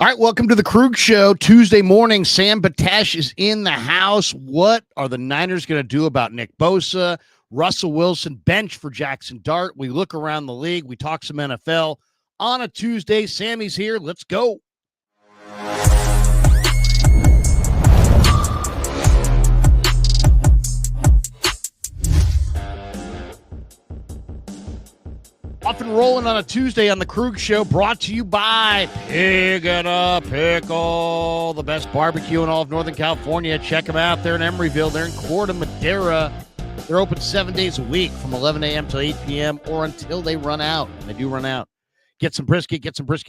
All right, welcome to the Krueger Show. Tuesday morning, Sam Betesh is in the house. What are the Niners going to do about Nick Bosa, Russell Wilson, bench for Jaxson Dart? We look around the league. We talk some NFL on a Tuesday. Sammy's here. Let's go. Off and rolling on a Tuesday on the Krueger Show, brought to you by Pig and a Pickle, the best barbecue in all of Northern California. Check them out. They're in Emeryville. They're in Corte Madera. They're open 7 days a week from 11 a.m. to 8 p.m. or until they run out. And they do run out. Get some brisket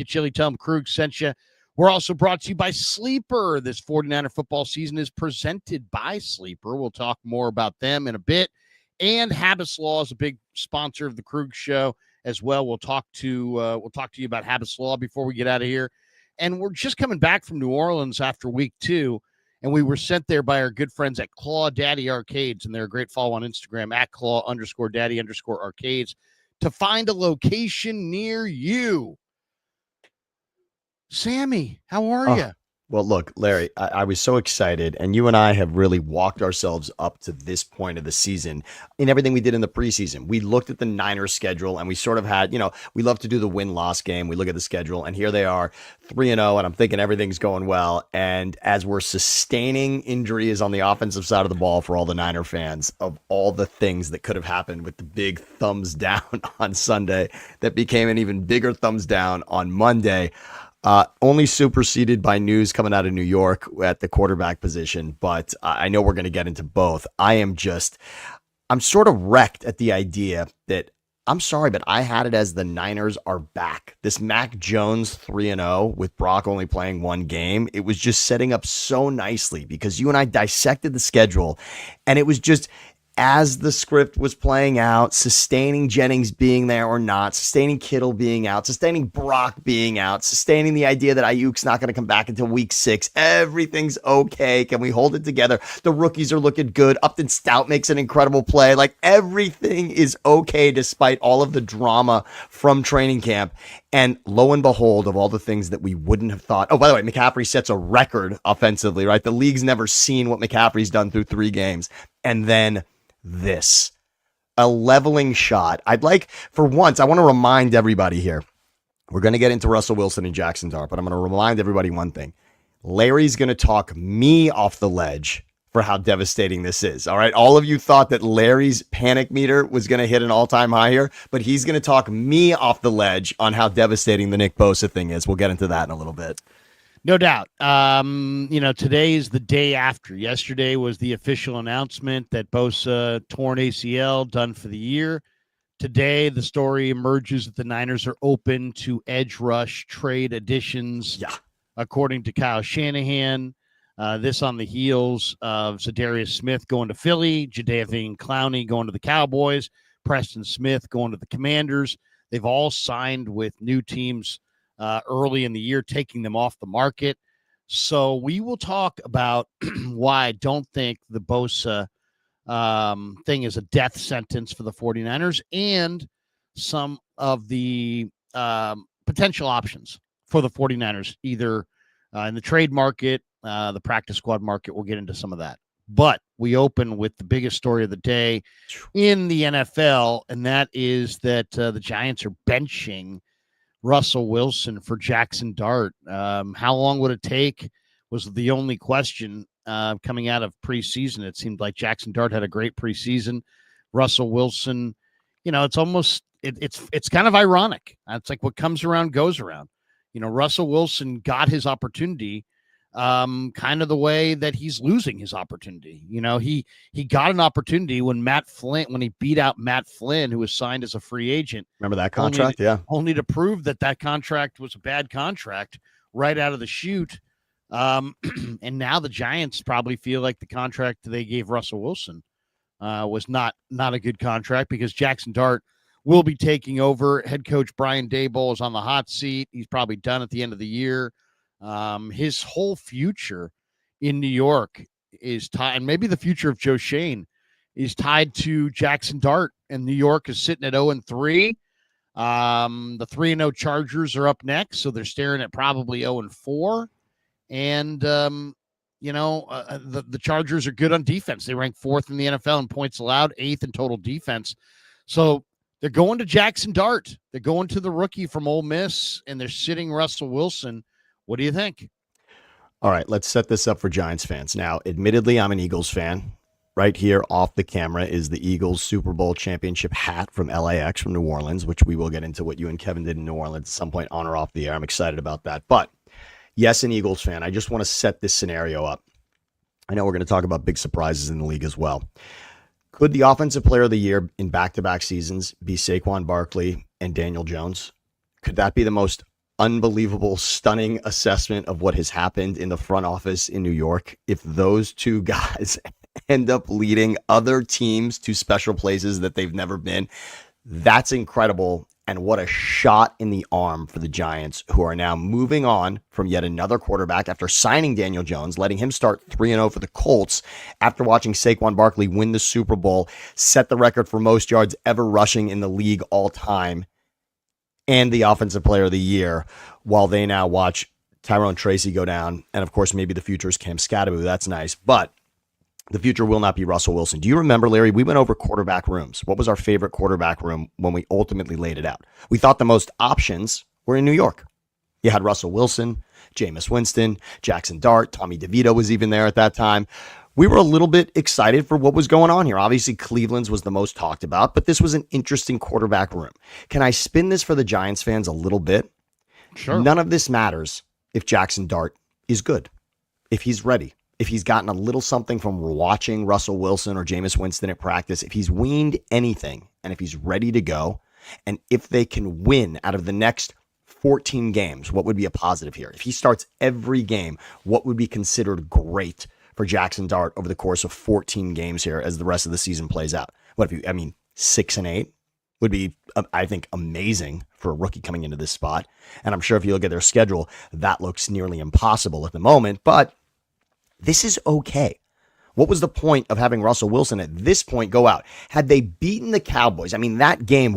chili. Tell them Krueger sent you. We're also brought to you by Sleeper. This 49er football season is presented by Sleeper. We'll talk more about them in a bit. And Habits Law is a big sponsor of the Krueger Show as well. We'll talk to you about Habits Law before we get out of here. And we're just coming back from New Orleans after week 2, and we were sent there by our good friends at Claw Daddy Arcades, and they're a great follow on Instagram at Claw_Daddy_Arcades to find a location near you. Sammy, how are you? Well, look, Larry, I was so excited, and you and I have really walked ourselves up to this point of the season in everything we did in the preseason. We looked at the Niners schedule, and we sort of had, we love to do the win-loss game. We look at the schedule, and here they are, 3-0, and I'm thinking everything's going well. And as we're sustaining injuries on the offensive side of the ball for all the Niner fans, of all the things that could have happened with the big thumbs down on Sunday that became an even bigger thumbs down on Monday, only superseded by news coming out of New York at the quarterback position, but I know we're going to get into both. I'm sort of wrecked at the idea that, I'm sorry, but I had it as the Niners are back. This Mac Jones 3-0 with Brock only playing one game, it was just setting up so nicely because you and I dissected the schedule, and it was just, as the script was playing out, sustaining Jennings being there or not, sustaining Kittle being out, sustaining Brock being out, sustaining the idea that Ayuk's not going to come back until week 6. Everything's okay. Can we hold it together? The rookies are looking good. Upton Stout makes an incredible play. Like, everything is okay despite all of the drama from training camp. And lo and behold, of all the things that we wouldn't have thought. Oh, by the way, McCaffrey sets a record offensively, right? The league's never seen what McCaffrey's done through 3 games. And then this, a leveling shot. For once, I want to remind everybody here, we're going to get into Russell Wilson and Jaxson Dart, but I'm going to remind everybody one thing. Larry's going to talk me off the ledge for how devastating this is. All right. All of you thought that Larry's panic meter was going to hit an all-time high here, but he's going to talk me off the ledge on how devastating the Nick Bosa thing is. We'll get into that in a little bit. No doubt. Today is the day after. Yesterday was the official announcement that Bosa torn ACL, done for the year. Today, the story emerges that the Niners are open to edge rush trade additions, according to Kyle Shanahan. This on the heels of Zadarius Smith going to Philly, Jadeveon Clowney going to the Cowboys, Preston Smith going to the Commanders. They've all signed with new teams early in the year, taking them off the market. So we will talk about why I don't think the Bosa thing is a death sentence for the 49ers and some of the potential options for the 49ers, either in the trade market, the practice squad market. We'll get into some of that. But we open with the biggest story of the day in the NFL, and that is that the Giants are benching Russell Wilson for Jaxson Dart. How long would it take was the only question coming out of preseason. It seemed like Jaxson Dart had a great preseason. Russell Wilson, it's almost it's kind of ironic. It's like what comes around goes around. Russell Wilson got his opportunity kind of the way that he's losing his opportunity. He got an opportunity when he beat out Matt Flynn, who was signed as a free agent. Remember that contract? Only to prove that contract was a bad contract right out of the chute. And now the Giants probably feel like the contract they gave Russell Wilson was not a good contract, because Jaxson Dart will be taking over. Head coach Brian Daboll is on the hot seat. He's probably done at the end of the year. His whole future in New York is tied, and maybe the future of Joe Shane is tied to Jaxson Dart, and New York is sitting at 0-3. The 3-0 Chargers are up next, so they're staring at probably 0-4. And the Chargers are good on defense. They rank 4th in the NFL in points allowed, 8th in total defense. So they're going to Jaxson Dart. They're going to the rookie from Ole Miss, and they're sitting Russell Wilson. What do you think? All right, let's set this up for Giants fans. Now, admittedly, I'm an Eagles fan. Right here off the camera is the Eagles Super Bowl championship hat from LAX, from New Orleans, which we will get into what you and Kevin did in New Orleans at some point on or off the air. I'm excited about that. But yes, an Eagles fan. I just want to set this scenario up. I know we're going to talk about big surprises in the league as well. Could the offensive player of the year in back-to-back seasons be Saquon Barkley and Daniel Jones? Could that be the most unbelievable, stunning assessment of what has happened in the front office in New York if those two guys end up leading other teams to special places that they've never been? That's incredible. And what a shot in the arm for the Giants, who are now moving on from yet another quarterback after signing Daniel Jones, letting him start 3-0 for the Colts after watching Saquon Barkley win the Super Bowl, set the record for most yards ever rushing in the league all time, and the offensive player of the year, while they now watch Tyrone Tracy go down. And of course, maybe the future is Cam Scatteroo. That's nice. But the future will not be Russell Wilson. Do you remember, Larry, we went over quarterback rooms. What was our favorite quarterback room when we ultimately laid it out? We thought the most options were in New York. You had Russell Wilson, Jameis Winston, Jaxson Dart, Tommy DeVito was even there at that time. We were a little bit excited for what was going on here. Obviously, Cleveland's was the most talked about, but this was an interesting quarterback room. Can I spin this for the Giants fans a little bit? Sure. None of this matters if Jaxson Dart is good, if he's ready, if he's gotten a little something from watching Russell Wilson or Jameis Winston at practice, if he's weaned anything, and if he's ready to go, and if they can win out of the next 14 games, what would be a positive here? If he starts every game, what would be considered great for Jaxson Dart over the course of 14 games here as the rest of the season plays out? 6-8 would be, I think, amazing for a rookie coming into this spot. And I'm sure if you look at their schedule, that looks nearly impossible at the moment, but this is okay. What was the point of having Russell Wilson at this point go out? Had they beaten the Cowboys, that game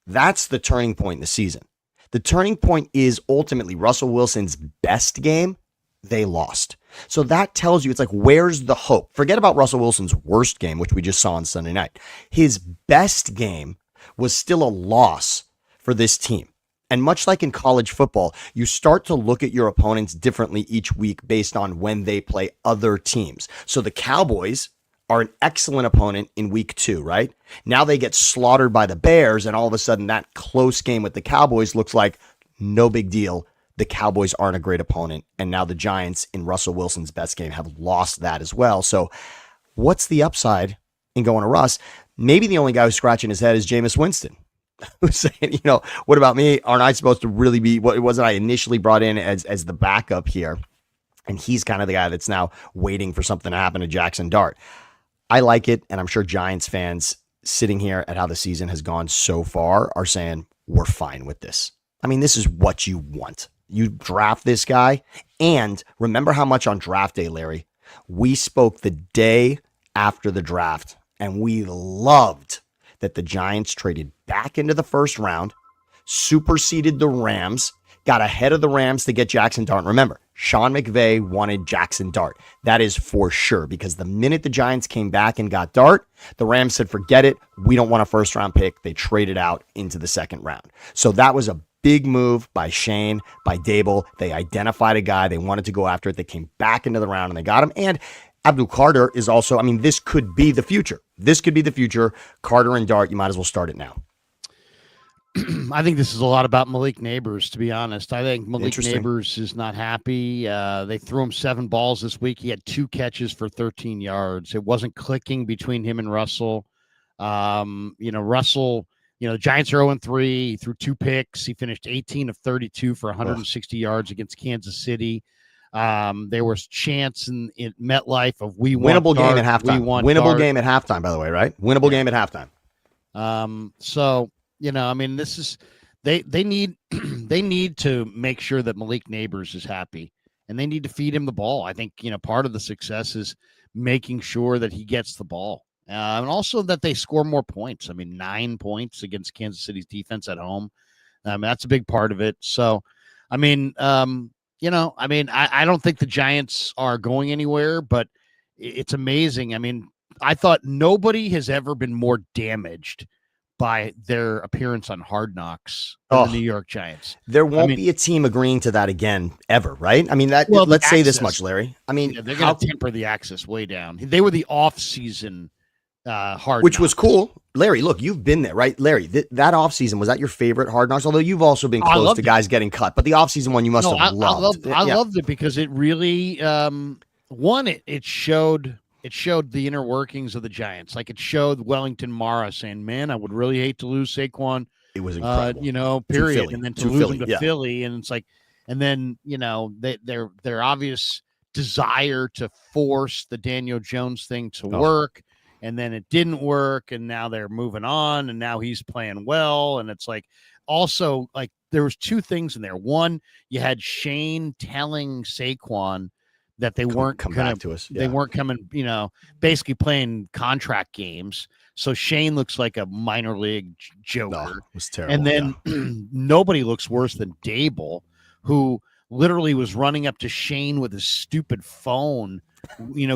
that's the turning point in the season. The turning point is ultimately Russell Wilson's best game. They lost. So that tells you, it's like, where's the hope? Forget about Russell Wilson's worst game, which we just saw on Sunday night. His best game was still a loss for this team. And much like in college football, you start to look at your opponents differently each week based on when they play other teams. So the Cowboys are an excellent opponent in week 2, right? Now they get slaughtered by the Bears, and all of a sudden that close game with the Cowboys looks like no big deal. The Cowboys aren't a great opponent. And now the Giants in Russell Wilson's best game have lost that as well. So what's the upside in going to Russ? Maybe the only guy who's scratching his head is Jameis Winston, who's saying, what about me? Aren't I supposed to really be, what wasn't I initially brought in as the backup here? And he's kind of the guy that's now waiting for something to happen to Jaxson Dart. I like it. And I'm sure Giants fans sitting here at how the season has gone so far are saying, we're fine with this. This is what you want. You draft this guy. And remember how much on draft day, Larry, we spoke the day after the draft, and we loved that the Giants traded back into the first round, superseded the Rams, got ahead of the Rams to get Jaxson Dart. Remember, Sean McVay wanted Jaxson Dart. That is for sure, because the minute the Giants came back and got Dart, the Rams said, forget it. We don't want a first round pick. They traded out into the second round. So that was a big move by Shane, by Dable. They identified a guy. They wanted to go after it. They came back into the round and they got him. And Abdul Carter is also, this could be the future. This could be the future. Carter and Dart, you might as well start it now. I think this is a lot about Malik Neighbors, to be honest. I think Malik Neighbors is not happy. They threw him 7 balls this week. He had 2 catches for 13 yards. It wasn't clicking between him and Russell. Russell, the Giants are 0-3. He threw 2 picks. He finished 18 of 32 for 160 yards against Kansas City. There was chance in MetLife of winnable game at halftime. Winnable game at halftime, by the way, right? Winnable game at halftime. This is they need they need to make sure that Malik Neighbors is happy, and they need to feed him the ball. I think part of the success is making sure that he gets the ball. and also that they score more points. I mean, 9 points against Kansas City's defense at home. That's a big part of it. So, I mean, I don't think the Giants are going anywhere, but it's amazing. I mean, I thought nobody has ever been more damaged by their appearance on Hard Knocks than the New York Giants. There won't be a team agreeing to that again ever, right? I mean, let's say this much, Larry. I mean, they're going to temper the access way down. They were the off-season Hard which Knocks. Was cool. Larry, look, you've been there, right? Larry, that offseason, was that your favorite Hard Knocks? Although you've also been close to guys getting cut, but the offseason one you must have loved. I loved it because it really, it showed the inner workings of the Giants. Like, it showed Wellington Mara saying, man, I would really hate to lose Saquon. It was incredible. Period. And then to lose him to Philly. And it's like, and then, their obvious desire to force the Daniel Jones thing to work. And then it didn't work, and now they're moving on, and now he's playing well. And it's like, also, like, there was 2 things in there. One, you had Shane telling Saquon that they weren't coming back to us. They weren't coming, basically playing contract games. So Shane looks like a minor league joker. It was terrible. And then nobody looks worse than Dable, who literally was running up to Shane with his stupid phone,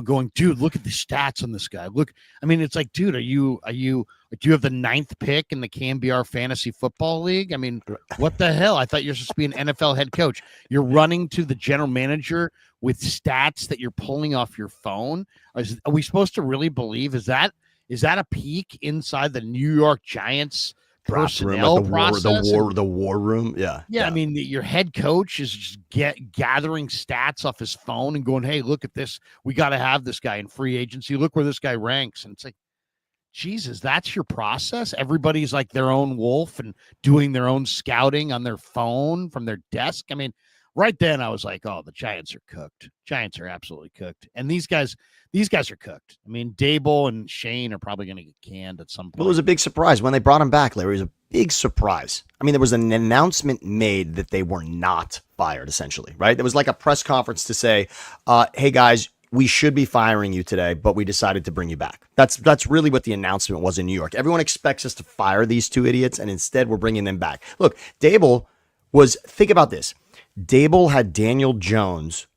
going, dude, look at the stats on this guy. Look, I mean, it's like, dude, do you have the 9th pick in the KMBR Fantasy Football League? I mean, what the hell? I thought you're supposed to be an NFL head coach. You're running to the general manager with stats that you're pulling off your phone. Are we supposed to really believe? Is that a peek inside the New York Giants personnel process? The war room. Yeah. I mean, your head coach is just gathering stats off his phone and going, hey, look at this. We got to have this guy in free agency. Look where this guy ranks. And it's like, Jesus, that's your process? Everybody's like their own wolf and doing their own scouting on their phone from their desk. I mean, right then I was like, oh, the Giants are cooked. Giants are absolutely cooked. And these guys are cooked. I mean, Dable and Shane are probably going to get canned at some point. Well, it was a big surprise when they brought him back, Larry. It was a big surprise. I mean, there was an announcement made that they were not fired, essentially, right? There was like a press conference to say, hey, guys, we should be firing you today, but we decided to bring you back. That's really what the announcement was in New York. Everyone expects us to fire these 2 idiots, and instead we're bringing them back. Look, Dable think about this. Dable had Daniel Jones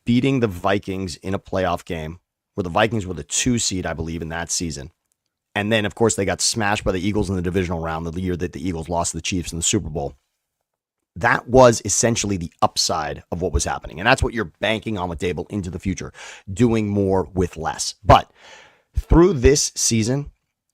beating the Vikings in a playoff game where the Vikings were the 2 seed, I believe, in that season. And then, of course, they got smashed by the Eagles in the divisional round the year that the Eagles lost to the Chiefs in the Super Bowl. That was essentially the upside of what was happening. And that's what you're banking on with Dable into the future, doing more with less. But through this season,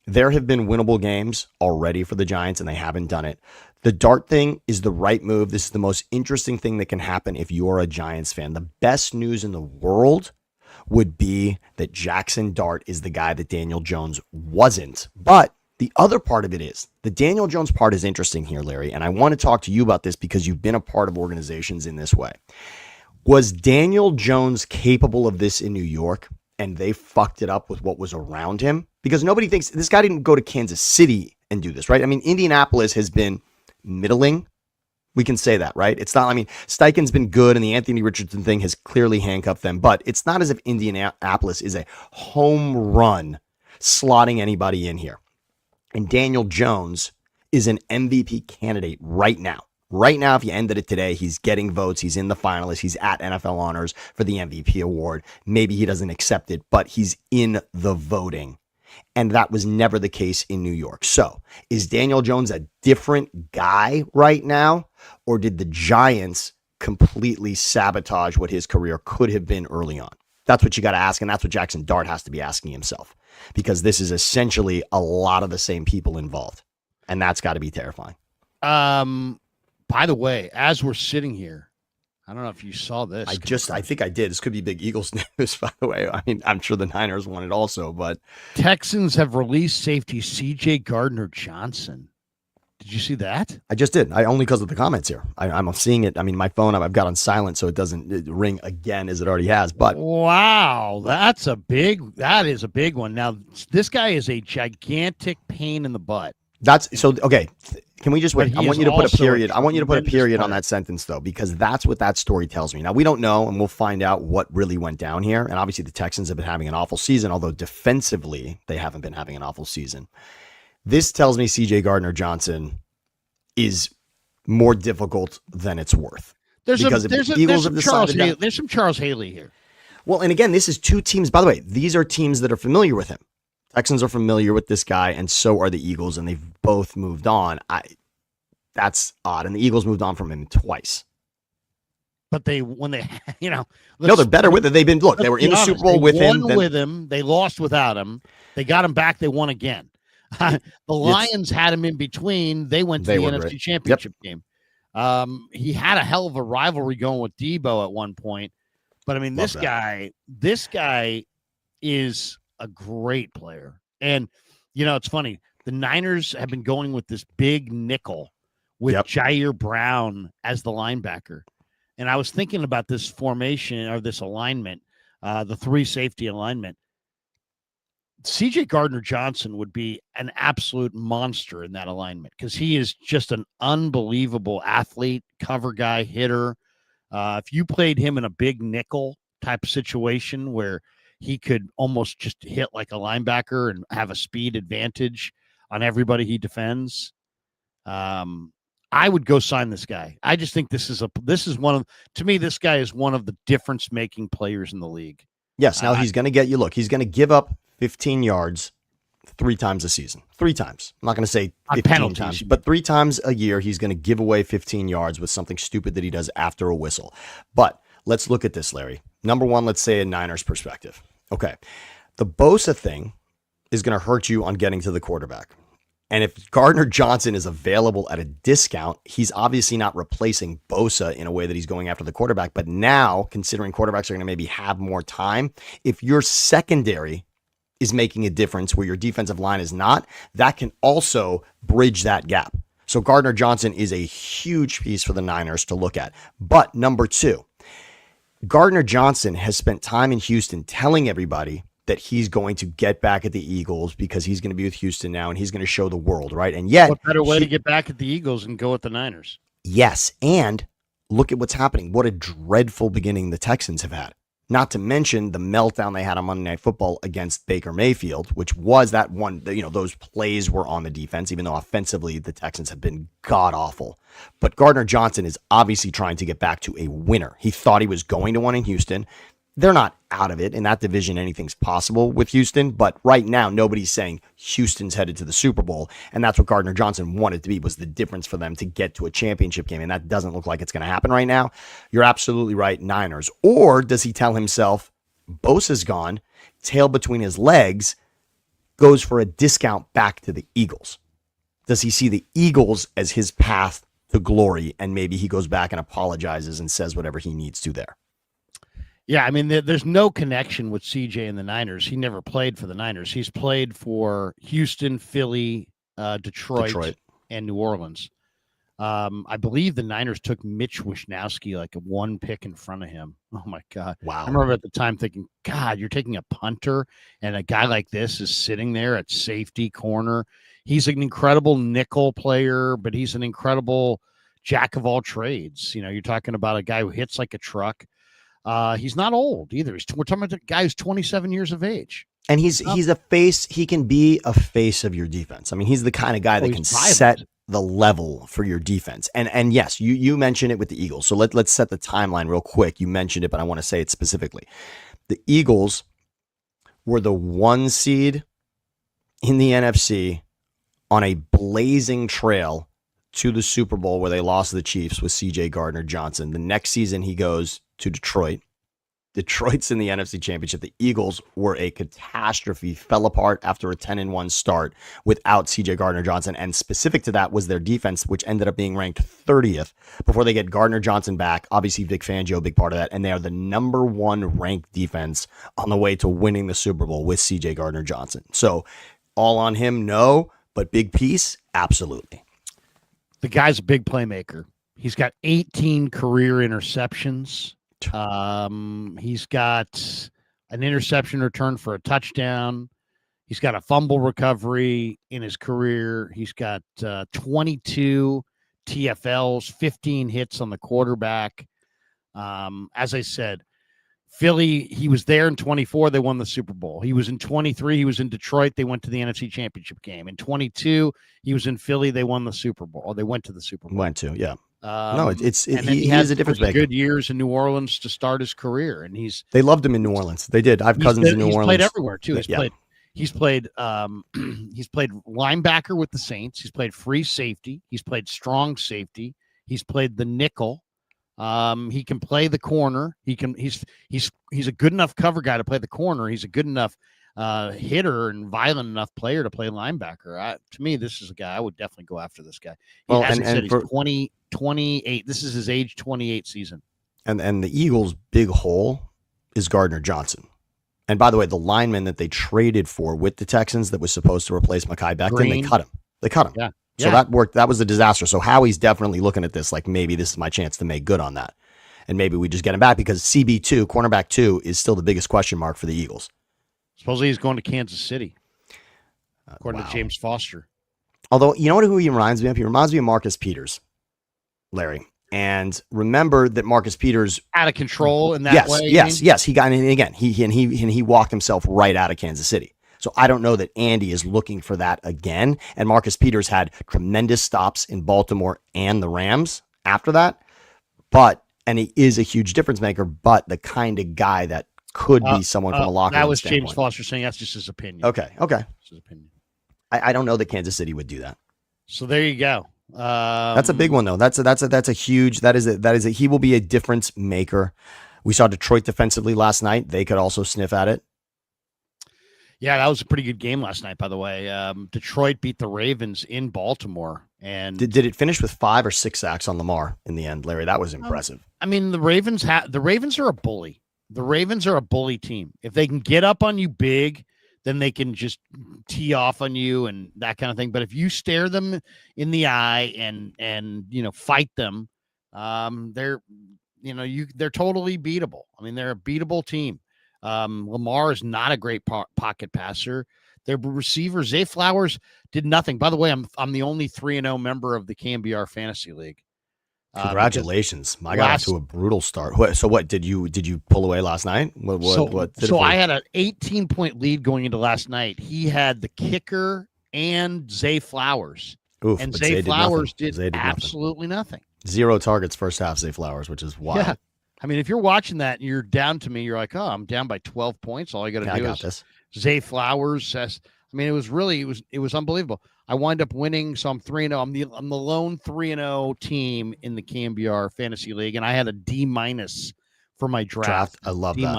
there have been winnable games already for the Giants, and they haven't done it. The Dart thing is the right move. This is the most interesting thing that can happen if you're a Giants fan. The best news in the world would be that Jaxson Dart is the guy that Daniel Jones wasn't. But the other part of it is, the Daniel Jones part is interesting here, Larry, and I want to talk to you about this because you've been a part of organizations in this way. Was Daniel Jones capable of this in New York, and they fucked it up with what was around him? Because nobody thinks, this guy didn't go to Kansas City and do this, right? I mean, Indianapolis has been middling. We can say that, right? It's not, I mean, Steichen's been good, and the Anthony Richardson thing has clearly handcuffed them, but it's not as if Indianapolis is a home run slotting anybody in here. And Daniel Jones is an MVP candidate right now. Right now, if you ended it today, he's getting votes. He's in the finalists. He's at NFL honors for the MVP award. Maybe he doesn't accept it, but he's in the voting. And that was never the case in New York. So is Daniel Jones a different guy right now? Or did the Giants completely sabotage what his career could have been early on? That's what you got to ask. And that's what Jaxson Dart has to be asking himself. Because this is essentially a lot of the same people involved. And that's got to be terrifying. By the way, as we're sitting here, I don't know if you saw this. I think I did. This could be big Eagles news, by the way. I mean, I'm sure the Niners want it also, but Texans have released safety CJ Gardner-Johnson. Did you see that? I just did. I only because of the comments here. I'm seeing it. I mean, my phone I've got on silent so it doesn't ring again as it already has. But wow, that is a big one. Now, this guy is a gigantic pain in the butt. That's so okay. Can we just But wait? I he want is you to put a also a period. I want you to put a tremendous period on player. that sentence though, because that's what that story tells me. Now we don't know, and we'll find out what really went down here. And obviously the Texans have been having an awful season, although defensively they haven't been having an awful season. This tells me CJ Gardner-Johnson is more difficult than it's worth. Because if the Eagles have decided that, There's some Charles Haley here. well, and again, this is two teams. By the way, these are teams that are familiar with him. Texans are familiar with this guy, and so are the Eagles, and they've both moved on. That's odd, and the Eagles moved on from him twice. But when they, No, they're better with it. They were in the Super Bowl with him. They won with him. They lost without him. They got him back. They won again. The Lions had him in between. They went to the NFC Championship game. He had a hell of a rivalry going with Debo at one point. But I mean, this guy is a great player. And, it's funny. The Niners have been going with this big nickel with Jair Brown as the linebacker. And I was thinking about this formation or this alignment, the 3 safety alignment. CJ Gardner-Johnson would be an absolute monster in that alignment because he is just an unbelievable athlete, cover guy, hitter. If you played him in a big nickel type of situation where he could almost just hit like a linebacker and have a speed advantage on everybody he defends, I would go sign this guy. I just think this is to me, this guy is one of the difference-making players in the league. Yes. Now he's going to get you. Look, he's going to give up 15 yards 3 times a season. 3 times. I'm not going to say 15 times, but 3 times a year he's going to give away 15 yards with something stupid that he does after a whistle. But let's look at this, Larry. Number one, let's say a Niners perspective. Okay. The Bosa thing is going to hurt you on getting to the quarterback. And if Gardner-Johnson is available at a discount, he's obviously not replacing Bosa in a way that he's going after the quarterback. But now, considering quarterbacks are going to maybe have more time, if your secondary is making a difference where your defensive line is not, that can also bridge that gap. So Gardner-Johnson is a huge piece for the Niners to look at. But number 2, Gardner-Johnson has spent time in Houston telling everybody that he's going to get back at the Eagles because he's going to be with Houston now and he's going to show the world, right? And yet, what better way to get back at the Eagles and go with the Niners? Yes, and look at what's happening. What a dreadful beginning the Texans have had. Not to mention the meltdown they had on Monday Night Football against Baker Mayfield, which was that one, those plays were on the defense, even though offensively the Texans have been god-awful. But Gardner-Johnson is obviously trying to get back to a winner. He thought he was going to win in Houston. They're not out of it. In that division, anything's possible with Houston. But right now, nobody's saying Houston's headed to the Super Bowl. And that's what Gardner-Johnson wanted to be, was the difference for them to get to a championship game. And that doesn't look like it's going to happen right now. You're absolutely right, Niners. Or does he tell himself, Bosa's gone, tail between his legs, goes for a discount back to the Eagles? Does he see the Eagles as his path to glory? And maybe he goes back and apologizes and says whatever he needs to there. Yeah, I mean, there's no connection with CJ and the Niners. He never played for the Niners. He's played for Houston, Philly, Detroit, and New Orleans. I believe the Niners took Mitch Wishnowsky like a 1 pick in front of him. Oh, my God. Wow. I remember at the time thinking, God, you're taking a punter, and a guy like this is sitting there at safety corner. He's an incredible nickel player, but he's an incredible jack of all trades. You're talking about a guy who hits like a truck. He's not old either. We're talking about a guy who's 27 years of age. And he's a face. He can be a face of your defense. I mean, he's the kind of guy that can set the level for your defense. And yes, you mentioned it with the Eagles. So let's set the timeline real quick. You mentioned it, but I want to say it specifically. The Eagles were the 1 seed in the NFC on a blazing trail to the Super Bowl where they lost to the Chiefs with CJ Gardner-Johnson. The next season he goes to Detroit. Detroit's in the NFC Championship. The Eagles were a catastrophe, fell apart after a 10-1 start without CJ Gardner-Johnson. And specific to that was their defense, which ended up being ranked 30th before they get Gardner-Johnson back. Obviously, Vic Fangio, big part of that. And they are the number 1 ranked defense on the way to winning the Super Bowl with CJ Gardner-Johnson. So all on him, no, but big piece, absolutely. The guy's a big playmaker. He's got 18 career interceptions. He's got an interception return for a touchdown. He's got a fumble recovery in his career. He's got 22 TFLs, 15 hits on the quarterback. As I said, Philly, he was there in 24. They won the Super Bowl. He was in 23. He was in Detroit. They went to the NFC Championship game. In 22, he was in Philly. They won the Super Bowl. Or they went to the Super Bowl. Yeah. He has a difference maker. Good years in New Orleans to start his career, and they loved him in New Orleans. They did. I have cousins in New Orleans. He's played everywhere too. He's played linebacker with the Saints. He's played free safety. He's played strong safety. He's played the nickel. He can play the corner. He's a good enough cover guy to play the corner. He's a good enough hitter and violent enough player to play linebacker. To me, this is a guy I would definitely go after. This guy. He's 28. This is his age 28 season. And the Eagles' big hole is Gardner Johnson. And by the way, the lineman that they traded for with the Texans that was supposed to replace Mekhi Becton, they cut him. Yeah. So that worked. That was a disaster. So Howie's definitely looking at this like maybe this is my chance to make good on that. And maybe we just get him back because CB2, cornerback 2, is still the biggest question mark for the Eagles. Supposedly he's going to Kansas City, according to James Foster. Although, you know who he reminds me of? He reminds me of Marcus Peters, Larry. And remember that Marcus Peters out of control in that way. Yes. He got in again. He walked himself right out of Kansas City. So I don't know that Andy is looking for that again. And Marcus Peters had tremendous stops in Baltimore and the Rams after that. And he is a huge difference maker, but the kind of guy that could be someone from a locker room. That was standpoint. James Foster saying that's just his opinion. Okay. Just his opinion. I don't know that Kansas City would do that. So there you go. That's a big one though. That's a huge. He will be a difference maker. We saw Detroit defensively last night. They could also sniff at it. Yeah, that was a pretty good game last night, by the way. Detroit beat the Ravens in Baltimore, and did it finish with 5 or 6 sacks on Lamar in the end, Larry? That was impressive. I mean, the Ravens are a bully. The Ravens are a bully team. If they can get up on you big, then they can just tee off on you and that kind of thing. But if you stare them in the eye and fight them, they're totally beatable. I mean, they're a beatable team. Lamar is not a great pocket passer. Their receiver, Zay Flowers, did nothing. By the way, I'm the only 3-0 member of the KMBR Fantasy League. Congratulations! I got off to a brutal start. So what did you pull away last night? So I had an 18-point lead going into last night. He had the kicker and Zay Flowers. And Zay Flowers did absolutely nothing. 0 targets first half, Zay Flowers, which is wild. Yeah. I mean, if you're watching that and you're down to me, you're like, oh, I'm down by 12 points. All I got to do is Zay Flowers says, I mean, it was unbelievable. I wind up winning, so I'm 3-0. I'm the lone 3-0 team in the KMBR Fantasy League, and I had a D- for my draft. I love D-. that.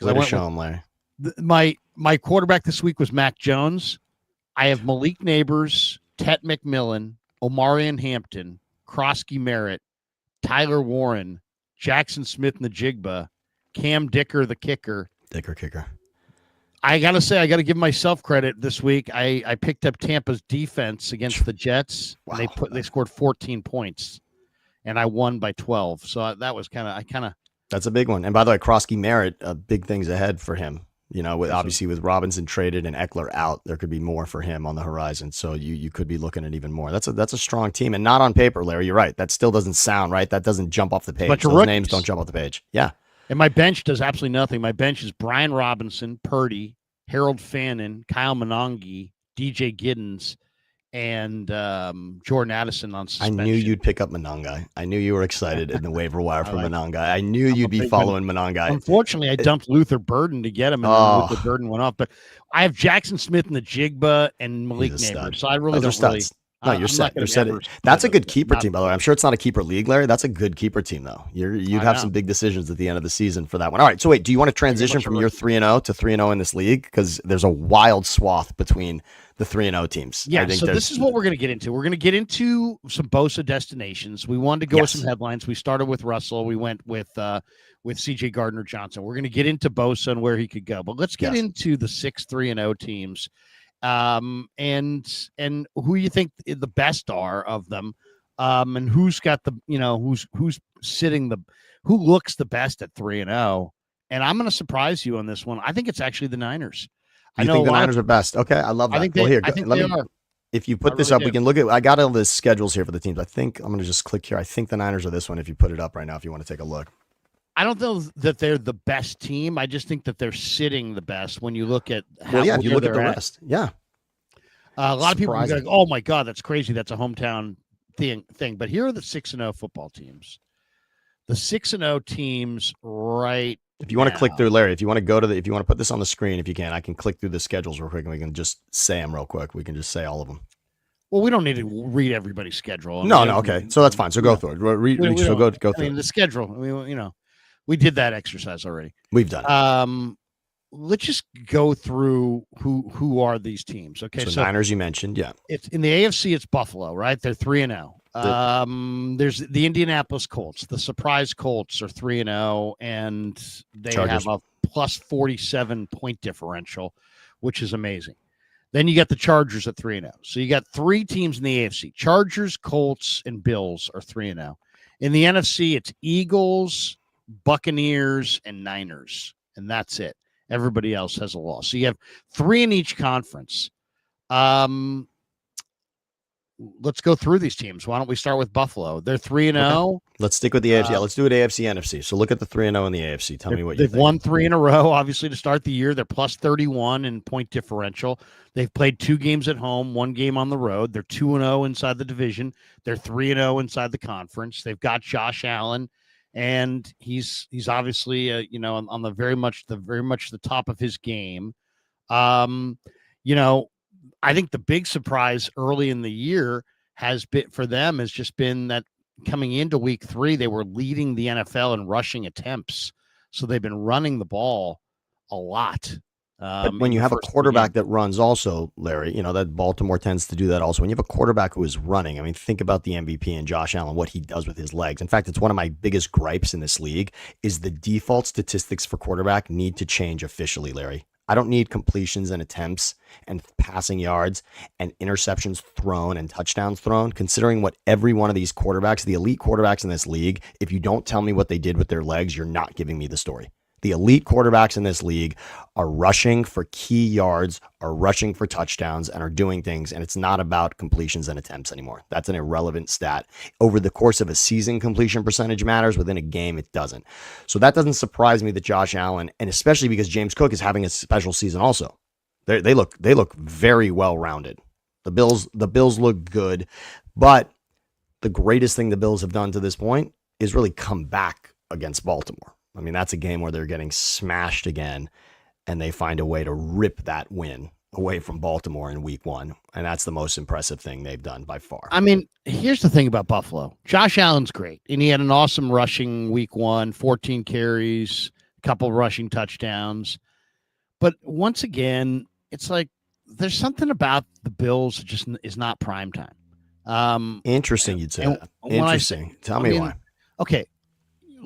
Way to show him, Larry. My quarterback this week was Mac Jones. I have Malik Neighbors, Tet McMillan, Omarion Hampton, Krosky Merritt, Tyler Warren, Jackson Smith-Njigba, Cam Dicker, the kicker. Kicker. I got to say, I got to give myself credit this week. I picked up Tampa's defense against the Jets. Wow. They scored 14 points, and I won by 12. So that was That's a big one. And by the way, Krosky Merritt, big things ahead for him. Obviously with Robinson traded and Eckler out, there could be more for him on the horizon. So you could be looking at even more. That's a strong team, and not on paper, Larry. You're right. That still doesn't sound right. That doesn't jump off the page. Those names don't jump off the page. Yeah. And my bench does absolutely nothing. My bench is Brian Robinson, Purdy, Harold Fannin, Kyle Monangi, DJ Giddens, and Jordan Addison on suspension. I knew you'd pick up Monangai. I knew you were excited in the waiver wire for Monangai. I knew you'd be following Monangai. Unfortunately, I dumped Luther Burden to get him, and then Luther Burden went off. But I have Jackson Smith-Njigba and Malik Neighbors, so I really don't really. No, you're set. You're set. That's a good keeper team, by the way. I'm sure it's not a keeper league, Larry. That's a good keeper team, though. You'd have some big decisions at the end of the season for that one. All right. So wait, do you want to transition from your 3-0 to 3-0 in this league? Because there's a wild swath between the 3-0 teams. Yeah. So this is what we're going to get into. We're going to get into some Bosa destinations. We wanted to go with some headlines. We started with Russell. We went with CJ Gardner Johnson. We're going to get into Bosa and where he could go. But let's get into the 6 3-0 teams. And who you think the best are of them, and who's got the, who's sitting who looks the best at 3-0. And I'm going to surprise you on this one. I think it's actually the Niners. I You know think a the lot Niners are best? Okay, I love I that. think Well, they here, I think let they me. are. If you I put this really up, we do. can look at. I got all the schedules here for the teams. I think I'm going to just click here. I think the Niners are this one. If you put it up right now, if you want to take a look. I don't know that they're the best team. I just think that they're sitting the best when you look at Well, yeah, if you where look at they're the at. rest, yeah, A lot of people are surprising. going, "Oh my God, that's crazy! That's a hometown thing." But here are the 6-0 football teams. The 6-0 teams right If you want to click now. through, Larry, if you want to go to the, if you want to put this on the screen, if you can, I can click through the schedules real quick, and we can just say them real quick. We can just say all of them. Well, we don't need to read everybody's schedule. I No, mean, no, okay, so that's fine. So go know, through it. we So don't. go I through mean, it. the schedule. We did that exercise already. We've done it. Let's just go through who are these teams. Okay, so Niners you mentioned, yeah. it's in the AFC. It's Buffalo, right? They're 3-0. There's the Indianapolis Colts. The surprise Colts are 3-0, and they Chargers. have a plus 47 point differential, which is amazing. Then you got the Chargers at 3-0. So you got three teams in the AFC. Chargers, Colts, and Bills are 3-0. In the NFC, it's Eagles, Buccaneers, and Niners, and that's it. Everybody else has a loss. So you have three in each conference. Let's go through these teams. Why don't we start with Buffalo? They're 3-0. Okay. Let's stick with the AFC. Let's do it AFC, NFC. So look at the 3-0 in the AFC. Tell me what you think. They've won 3 in a row, obviously, to start the year. They're plus 31 in point differential. They've played 2 games at home, 1 game on the road. They're 2-0 inside the division. They're 3-0 inside the conference. They've got Josh Allen, and he's obviously on the very much the top of his game. I think the big surprise early in the year has just been that coming into week 3, they were leading the NFL in rushing attempts. So they've been running the ball a lot. But when you have a quarterback that runs also, Larry, that Baltimore tends to do that also. When you have a quarterback who is running, I mean, think about the MVP and Josh Allen, what he does with his legs. In fact, it's one of my biggest gripes in this league is the default statistics for quarterback need to change officially, Larry. I don't need completions and attempts and passing yards and interceptions thrown and touchdowns thrown, considering what every one of these quarterbacks, the elite quarterbacks in this league, if you don't tell me what they did with their legs, you're not giving me the story. The elite quarterbacks in this league are rushing for key yards, are rushing for touchdowns, and are doing things, and it's not about completions and attempts anymore. That's an irrelevant stat. Over the course of a season, completion percentage matters. Within a game, it doesn't. So that doesn't surprise me that Josh Allen, and especially because James Cook is having a special season also. They look very well-rounded. The Bills look good, but the greatest thing the Bills have done to this point is really come back against Baltimore. I mean, that's a game where they're getting smashed again, and they find a way to rip that win away from Baltimore in week 1. And that's the most impressive thing they've done by far. I mean, here's the thing about Buffalo. Josh Allen's great, and he had an awesome rushing week 1, 14 carries, a couple rushing touchdowns. But once again, it's like there's something about the Bills that just is not prime time. Interesting you'd say that. Interesting. Tell me why. Okay.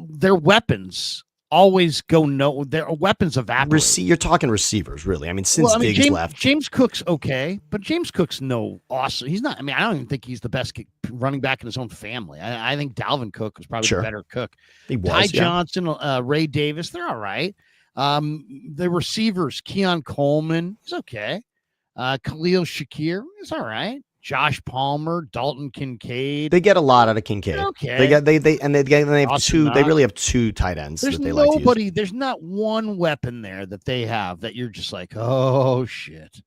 Their weapons always go their weapons evaporate. You're talking receivers, really. I mean, since Diggs left. James Cook's okay, but James Cook's no awesome. He's not. I mean, I don't even think he's the best running back in his own family. I think Dalvin Cook was probably the better Cook. He was, Ty Johnson, Ray Davis, they're all right. The receivers, Keon Coleman, he's okay. Khalil Shakir is all right. Josh Palmer, Dalton Kincaid. They get a lot out of Kincaid. Okay. They have two. They really have 2 tight ends. There's like to use. There's not one weapon there that they have that you're just like, oh shit,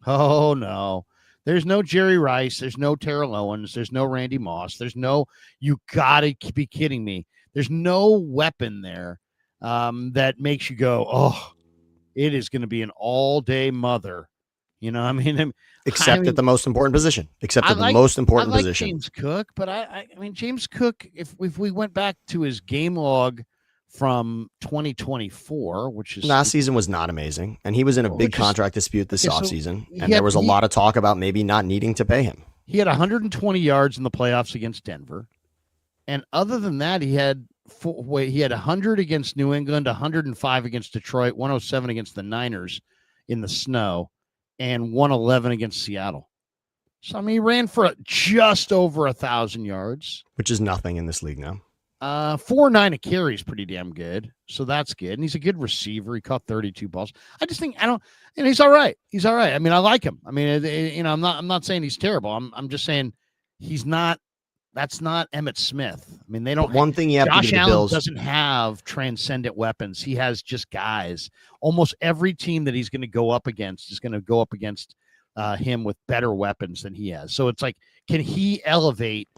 oh no. There's no Jerry Rice. There's no Terrell Owens. There's no Randy Moss. There's no. You gotta be kidding me. There's no weapon there that makes you go, oh, it is going to be an all-day mother. You know, I mean, except at the most important position. Except at the most important position. James Cook, but I mean, James Cook. If we went back to his game log from 2024, which is last season was not amazing, and he was in a big contract dispute this offseason, and there was a lot of talk about maybe not needing to pay him. He had 120 yards in the playoffs against Denver, and other than that, he had 100 against New England, 105 against Detroit, 107 against the Niners in the snow, and 111 against Seattle. So, I mean, he ran for just over 1,000 yards. Which is nothing in this league now. 4.9 a carry is pretty damn good. So that's good. And he's a good receiver. He caught 32 balls. I just think he's all right. He's all right. I mean, I like him. I mean, I'm not saying he's terrible. I'm just saying he's not. That's not Emmitt Smith. I mean, they don't. But one thing you have to Josh give the Allen Bills doesn't have transcendent weapons. He has just guys. Almost every team that he's going to go up against is going to go up against him with better weapons than he has. So it's like, can he elevate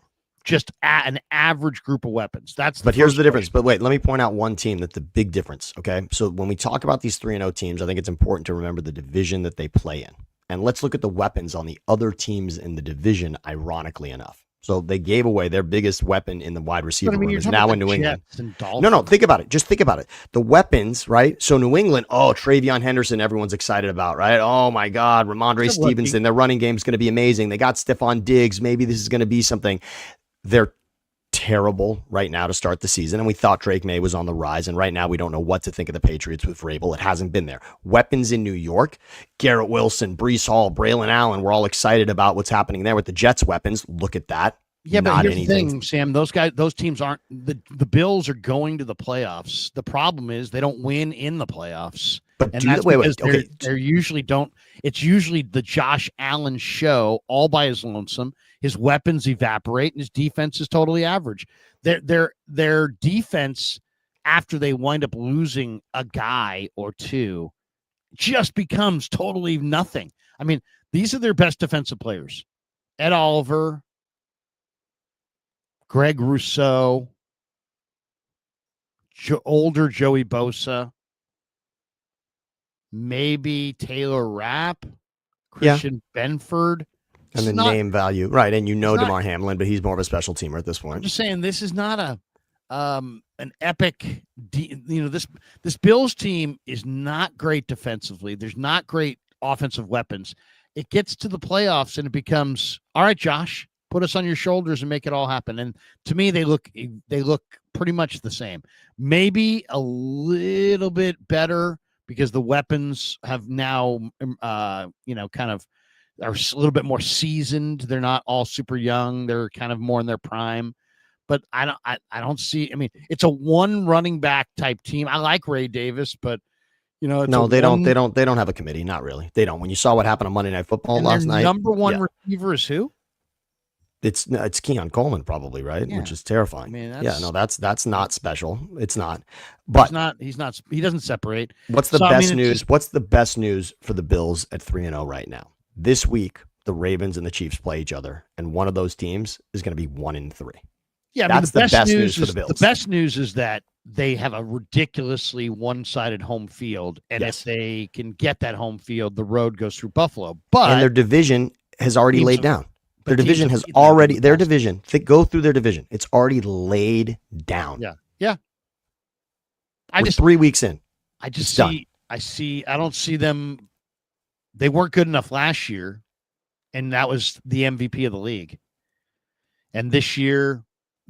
just an average group of weapons? But here's the difference. But wait, let me point out one team that's the big difference. Okay. So when we talk about these 3-0 teams, I think it's important to remember the division that they play in. And let's look at the weapons on the other teams in the division, ironically enough. So they gave away their biggest weapon in the wide receiver room is now in New England. No, think about it. Just think about it. The weapons, right? So New England, Travion Henderson, everyone's excited about, right? Oh my God, Ramondre Stevenson, their running game is going to be amazing. They got Stephon Diggs. Maybe this is going to be something. They're terrible right now to start the season, and we thought Drake May was on the rise, and right now we don't know what to think of the Patriots with Vrabel. It hasn't been there. Weapons in New York, Garrett Wilson, Breece Hall, Braylon Allen, we're all excited about what's happening there with the Jets weapons. Look at that. Yeah, but here's the thing, Sam, those teams aren't the Bills are going to the playoffs. The problem is they don't win in the playoffs. But they're usually don't. It's usually the Josh Allen show all by his lonesome. His weapons evaporate, and his defense is totally average. Their defense, after they wind up losing a guy or two, just becomes totally nothing. I mean, these are their best defensive players: Ed Oliver, Greg Rousseau, older Joey Bosa, maybe Taylor Rapp, Christian Benford. And the name value, right? And DeMar Hamlin, but he's more of a special teamer at this point. I'm just saying this is not an epic. This Bills team is not great defensively. There's not great offensive weapons. It gets to the playoffs and it becomes, all right, Josh, put us on your shoulders and make it all happen. And to me, they look pretty much the same. Maybe a little bit better because the weapons have now, kind of are a little bit more seasoned. They're not all super young. They're kind of more in their prime. But I don't see. I mean, it's a one running back type team. I like Ray Davis, but they don't have a committee. Not really. They don't. When you saw what happened on Monday Night Football last night, number one receiver is who? It's Keon Coleman probably, right? Yeah. Which is terrifying. I mean, that's not special. It's not. But he's not. He doesn't separate. What's the best news? What's the best news for the Bills at 3-0 right now? This week, the Ravens and the Chiefs play each other, and one of those teams is going to be 1-3. Yeah, that's the best news for the Bills. The best news is that they have a ridiculously one-sided home field, and if they can get that home field, the road goes through Buffalo. But their division has already laid down. Their division has already go through their division. It's already laid down. Yeah. We're 3 weeks in. I don't see them. They weren't good enough last year, and that was the MVP of the league. And this year,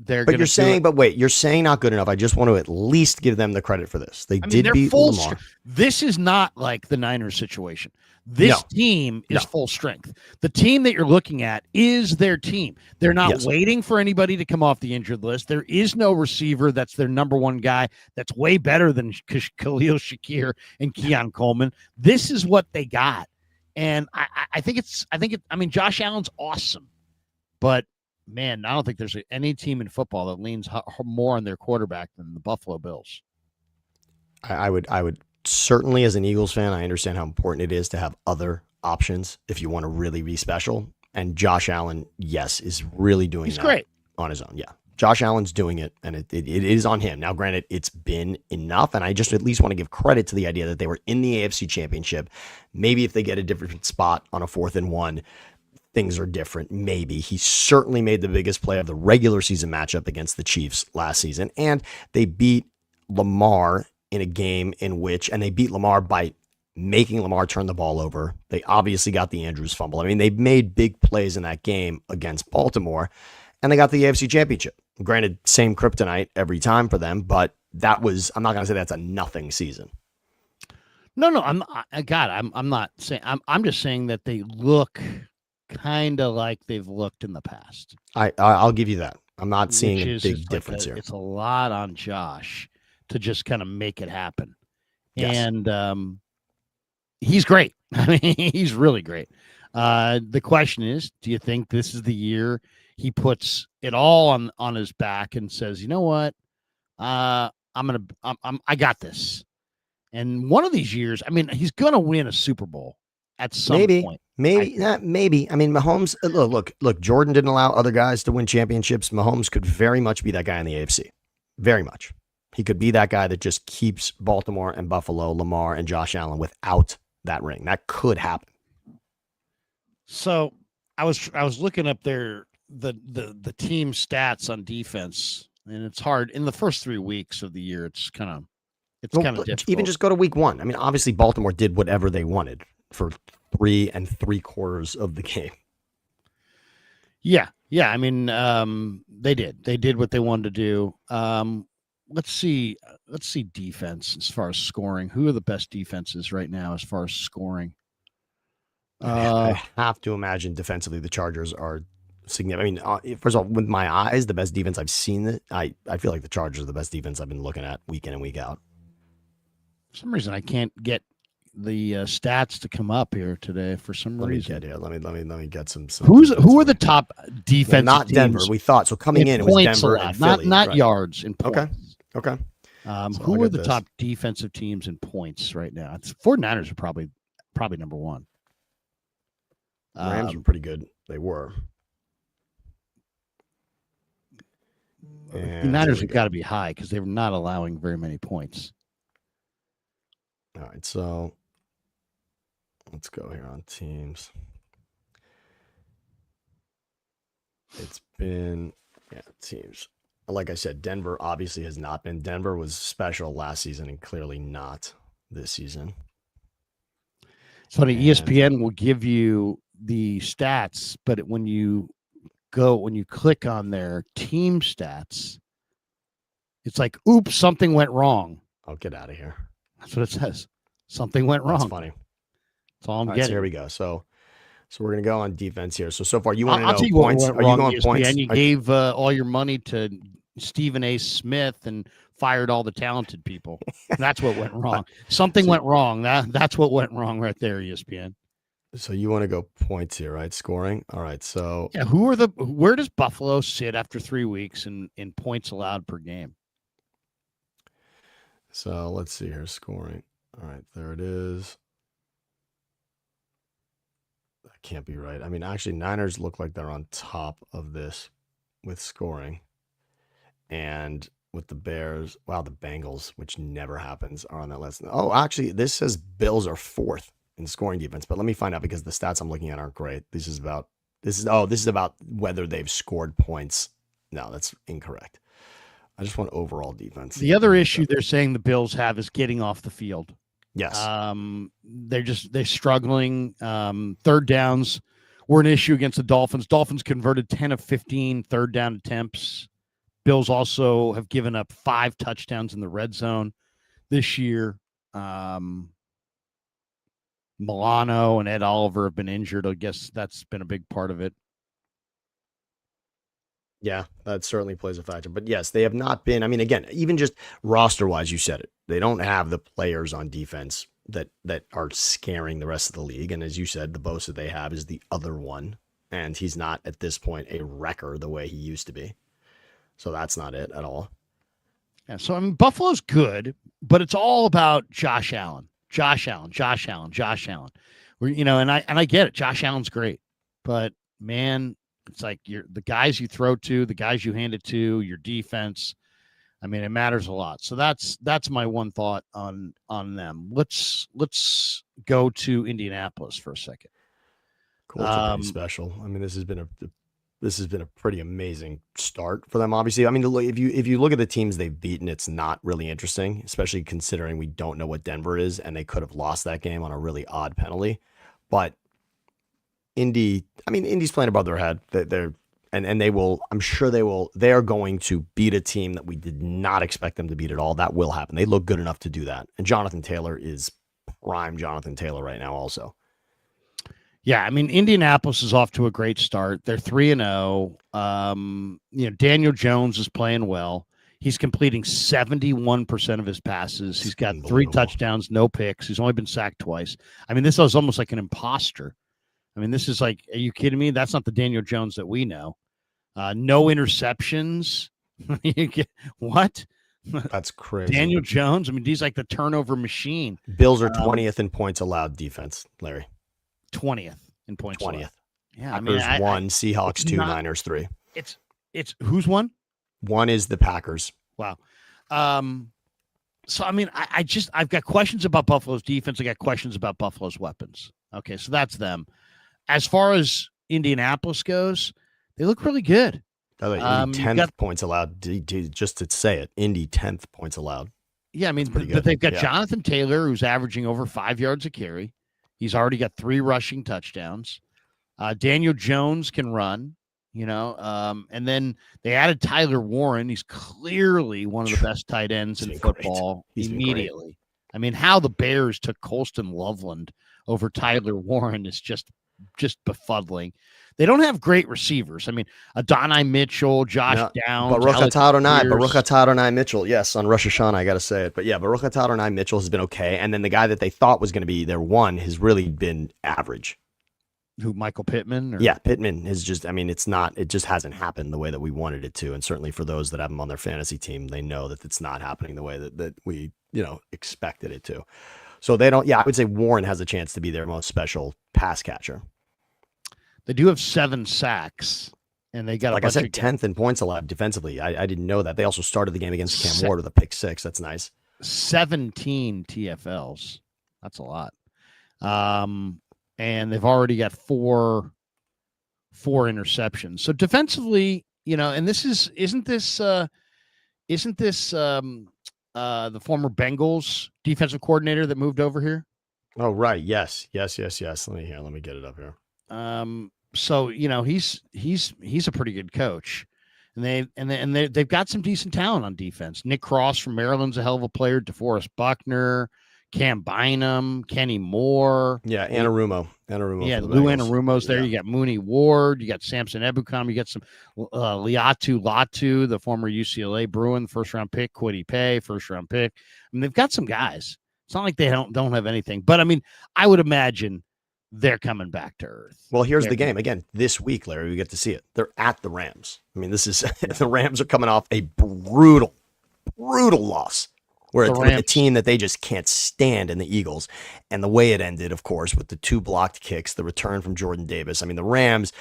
you're saying not good enough. I just want to at least give them the credit for this. They did beat Lamar. This is not like the Niners situation. This team is full strength. The team that you're looking at is their team. They're not waiting for anybody to come off the injured list. There is no receiver that's their number one guy that's way better than Khalil Shakir and Keon Coleman. This is what they got. And I think Josh Allen's awesome, but man, I don't think there's any team in football that leans more on their quarterback than the Buffalo Bills. I would certainly, as an Eagles fan, I understand how important it is to have other options if you want to really be special. And Josh Allen, is really doing that great on his own. Yeah. Josh Allen's doing it, and it is on him. Now, granted, it's been enough, and I just at least want to give credit to the idea that they were in the AFC Championship. Maybe if they get a different spot on a 4th and 1, things are different. Maybe. He certainly made the biggest play of the regular season matchup against the Chiefs last season, and they beat Lamar in a game in which, and they beat Lamar by making Lamar turn the ball over. They obviously got the Andrews fumble. I mean, they made big plays in that game against Baltimore, and they got the AFC Championship. Granted, same kryptonite every time for them, but I'm not going to say that's a nothing season. No, I'm not saying, I'm just saying that they look kind of like they've looked in the past. I'll give you that. I'm not seeing a big like difference here. it's a lot on Josh to just kind of make it happen. Yes. And he's great. I mean, he's really great. The question is, do you think this is the year he puts it all on his back and says, you know what, I got this. And one of these years, I mean, he's gonna win a Super Bowl at some point. Maybe. I mean, Mahomes. Look. Jordan didn't allow other guys to win championships. Mahomes could very much be that guy in the AFC. Very much. He could be that guy that just keeps Baltimore and Buffalo, Lamar and Josh Allen without that ring. That could happen. So I was looking up the team stats on defense, and it's hard in the first 3 weeks of the year. It's kind of difficult. Even just go to week 1. I mean, obviously Baltimore did whatever they wanted for 3 3/4 of the game. Yeah. I mean, they did what they wanted to do. Let's see defense as far as scoring. Who are the best defenses right now as far as scoring? I have to imagine defensively the Chargers are significant. I mean, first of all, with my eyes, the best defense I've seen. I feel like the Chargers are the best defense I've been looking at week in and week out. For some reason, I can't get the stats to come up here today. For some reason, let me get some. Who are the top defense? Not Denver. We thought so. Coming in, it was Denver and Philly, not right. yards and points. Okay. Who are the top defensive teams in points right now? 49ers are probably number one. Rams were pretty good. They were. The Niners have got to be high because they're not allowing very many points. All right, so let's go here on teams. It's been teams. Like I said, Denver obviously has not been. Denver was special last season and clearly not this season. It's funny, ESPN will give you the stats, but when you click on their team stats, it's like, oops, something went wrong. Oh, get out of here. That's what it says. Something went wrong. That's funny. That's all I'm getting. So here we go. So we're going to go on defense here. So far, you want I'll to know points? Are you going ESPN? Points? And you gave all your money to Stephen A. Smith and fired all the talented people. That's what went wrong. Something went wrong. That's what went wrong right there, ESPN. So you want to go points here, right? Scoring. All right. So yeah, where does Buffalo sit after 3 weeks in points allowed per game? So let's see here. Scoring. All right, there it is. That can't be right. I mean, actually, Niners look like they're on top of this with scoring. And with the Bears, wow, the Bengals, which never happens, are on that list. Oh, actually, this says Bills are 4th in scoring defense, but let me find out because the stats I'm looking at aren't great. This is about whether they've scored points. No, that's incorrect. I just want overall defense. The other issue they're saying the Bills have is getting off the field. Yes. They're struggling. Third downs were an issue against the Dolphins. Dolphins converted 10 of 15 third down attempts. Bills also have given up 5 touchdowns in the red zone this year. Milano and Ed Oliver have been injured. I guess that's been a big part of it. Yeah, that certainly plays a factor. But yes, they have not been. I mean, again, even just roster-wise, you said it. They don't have the players on defense that are scaring the rest of the league. And as you said, the Bosa they have is the other one. And he's not, at this point, a wrecker the way he used to be. So that's not it at all. Yeah, so, I mean, Buffalo's good, but it's all about Josh Allen. Josh Allen. And I get it. Josh Allen's great. But, man, it's like the guys you throw to, the guys you hand it to, your defense. I mean, it matters a lot. So that's my one thought on them. Let's go to Indianapolis for a second. Colts are pretty special. I mean, this has been a pretty amazing start for them. Obviously, I mean, if you look at the teams they've beaten, it's not really interesting, especially considering we don't know what Denver is, and they could have lost that game on a really odd penalty. But Indy's playing above their head. They will. I'm sure they will. They are going to beat a team that we did not expect them to beat at all. That will happen. They look good enough to do that. And Jonathan Taylor is prime Jonathan Taylor right now also. Yeah, I mean Indianapolis is off to a great start. They're 3-0. Daniel Jones is playing well. He's completing 71% of his passes. He's got 3 touchdowns, no picks. He's only been sacked twice. I mean, this is almost like an imposter. I mean, this is like, are you kidding me? That's not the Daniel Jones that we know. No interceptions. What? That's crazy. Daniel Jones. I mean, he's like the turnover machine. Bills are 20th in points allowed defense, Larry. 20th in points. 20th. Allowed. Yeah, Packers 1, Seahawks 2, Niners 3. It's who's won? 1 is the Packers. Wow. So I mean, I've got questions about Buffalo's defense. I got questions about Buffalo's weapons. Okay, so that's them. As far as Indianapolis goes, they look really good. By the way, 10th points allowed. Just to say it, Indy 10th points allowed. Yeah, I mean, but they've got Jonathan Taylor, who's averaging over 5 yards a carry. He's already got 3 rushing touchdowns. Daniel Jones can run, and then they added Tyler Warren. He's clearly one of the best tight ends in football immediately. I mean, how the Bears took Colston Loveland over Tyler Warren is just befuddling. They don't have great receivers. I mean, Adonai Mitchell, Josh Downs, Baruch Adonai Mitchell. Yes, on Rosh Hashanah, I got to say it. But yeah, Baruch Adonai Mitchell has been okay. And then the guy that they thought was going to be their one has really been average. Who, Michael Pittman? Yeah, Pittman is just, I mean, it just hasn't happened the way that we wanted it to. And certainly for those that have him on their fantasy team, they know that it's not happening the way that we, expected it to. So they don't, I would say Warren has a chance to be their most special pass catcher. They do have 7 sacks, and they got, like I said, 10th in points allowed defensively. I didn't know that. They also started the game against Cam Ward with a pick 6. That's nice. 17 TFLs. That's a lot. And they've already got 4 interceptions. So defensively, and isn't this the former Bengals defensive coordinator that moved over here? Oh, right. Yes. Let me get it up here. So he's a pretty good coach, and they've got some decent talent on defense. Nick Cross from Maryland's a hell of a player. DeForest Buckner, Cam Bynum, Kenny Moore. Yeah, Anarumo. Yeah, Lou Anarumo's there. Yeah. You got Mooney Ward. You got Samson Ebukam. You got some Liatu Latu, the former UCLA Bruin, first-round pick. Kwity Paye, first-round pick. I mean, they've got some guys. It's not like they don't have anything. But, I mean, I would imagine they're coming back to earth. Well, here's the game. Again, this week, Larry, we get to see it. They're at the Rams. I mean, this is the Rams are coming off a brutal loss where it's like a team that they just can't stand in the Eagles. And the way it ended, of course, with the 2 blocked kicks, the return from Jordan Davis. I mean, the Rams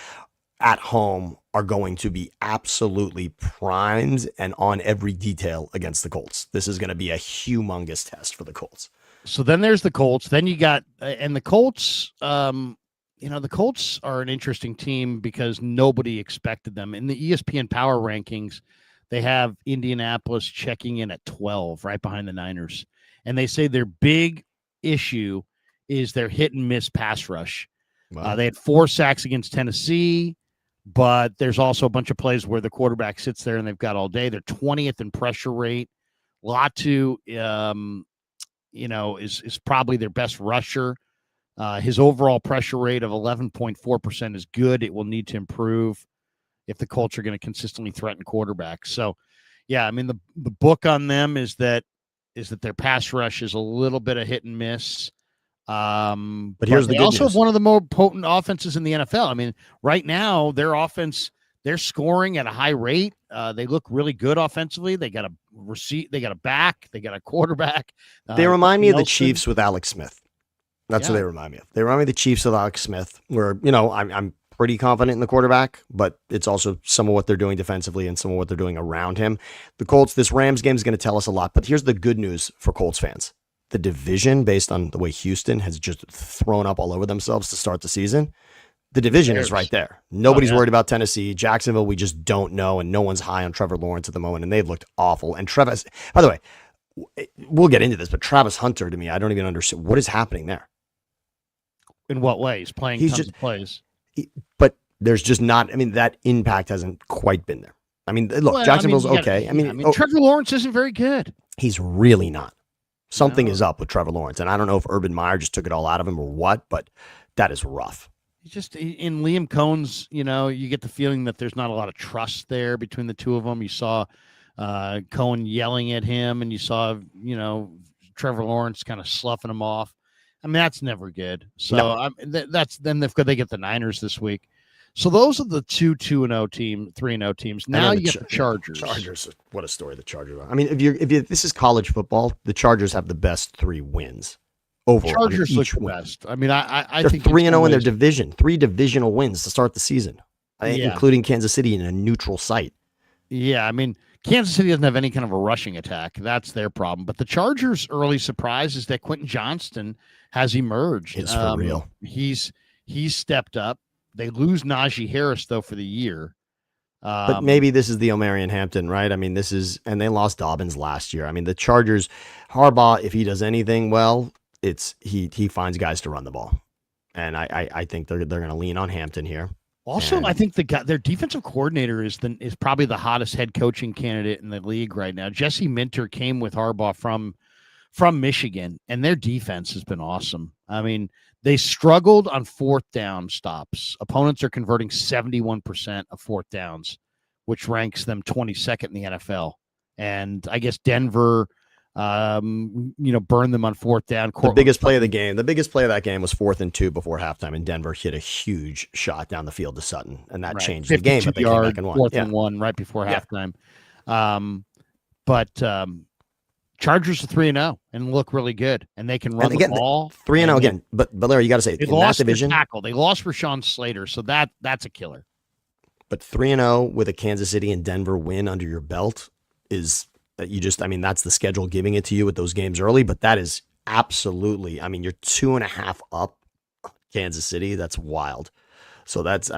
at home are going to be absolutely primed and on every detail against the Colts. This is going to be a humongous test for the Colts. So then there's the Colts. Then you got, and the Colts, the Colts are an interesting team because nobody expected them. In the ESPN Power Rankings, they have Indianapolis checking in at 12, right behind the Niners. And they say their big issue is their hit and miss pass rush. Wow. They had 4 sacks against Tennessee, but there's also a bunch of plays where the quarterback sits there and they've got all day. They're 20th in pressure rate. Latu, is probably their best rusher. His overall pressure rate of 11.4% is good. It will need to improve if the Colts are going to consistently threaten quarterbacks. So, yeah, I mean, the book on them is that their pass rush is a little bit of hit and miss. But here's the good news. They also have one of the more potent offenses in the NFL. I mean, right now, their offense, they're scoring at a high rate. They look really good offensively. They got a back. They got a quarterback. They remind me of the Chiefs with Alex Smith. That's what they remind me of. They remind me of the Chiefs with Alex Smith, where, I'm pretty confident in the quarterback, but it's also some of what they're doing defensively and some of what they're doing around him. The Colts, this Rams game is going to tell us a lot, but here's the good news for Colts fans. The division, based on the way Houston has just thrown up all over themselves to start the season, the division is right there. Nobody's worried about Tennessee. Jacksonville, we just don't know, and no one's high on Trevor Lawrence at the moment, and they've looked awful. And Travis, by the way, we'll get into this, but Travis Hunter, to me, I don't even understand. What is happening there? In what way? He's playing tons of plays. But there's just not, that impact hasn't quite been there. Look, Jacksonville's okay. Trevor Lawrence isn't very good. He's really not. Something is up with Trevor Lawrence. And I don't know if Urban Meyer just took it all out of him or what, but that is rough. Just in Liam Cohn's, you get the feeling that there's not a lot of trust there between the two of them. You saw Cohen yelling at him, and you saw, Trevor Lawrence kind of sloughing him off. I mean, that's never good. So No. then they get the Niners this week. So those are the 2-2-0 team, 3-0 teams. Now you get the Chargers. Chargers, what a story the Chargers are. I mean, if this is college football, the Chargers have the best 3 wins. Overall, Chargers look the best. I mean, I they're think 3-0 in their division, 3 divisional wins to start the season, Yeah. including Kansas City in a neutral site. Yeah, I mean, Kansas City doesn't have any kind of a rushing attack. That's their problem. But the Chargers' early surprise is that Quentin Johnston has emerged. It's for real. He's stepped up. They lose Najee Harris though for the year. But maybe this is the Omarion Hampton, right? I mean, and they lost Dobbins last year. I mean, the Chargers, Harbaugh, if he does anything well, it's he finds guys to run the ball, and I think they're going to lean on Hampton here. Also, I think their defensive coordinator is probably the hottest head coaching candidate in the league right now. Jesse Minter came with Harbaugh from Michigan, and their defense has been awesome. I mean, they struggled on 4th down stops. Opponents are converting 71% of 4th downs, which ranks them 22nd in the NFL. And I guess Denver, burned them on 4th down. The biggest play of the game. The biggest play of that game was 4th and 2 before halftime, and Denver hit a huge shot down the field to Sutton, and that changed the game. But they came back and won. 4th and 1 right before halftime. Chargers are 3-0 and look really good, and they can run the ball. 3-0 again, but Larry, you got to say in that division, they lost Rashawn Slater, so that's a killer. But 3-0 with a Kansas City and Denver win under your belt is that's the schedule giving it to you with those games early. But that is absolutely, you're 2.5 up Kansas City. That's wild. So that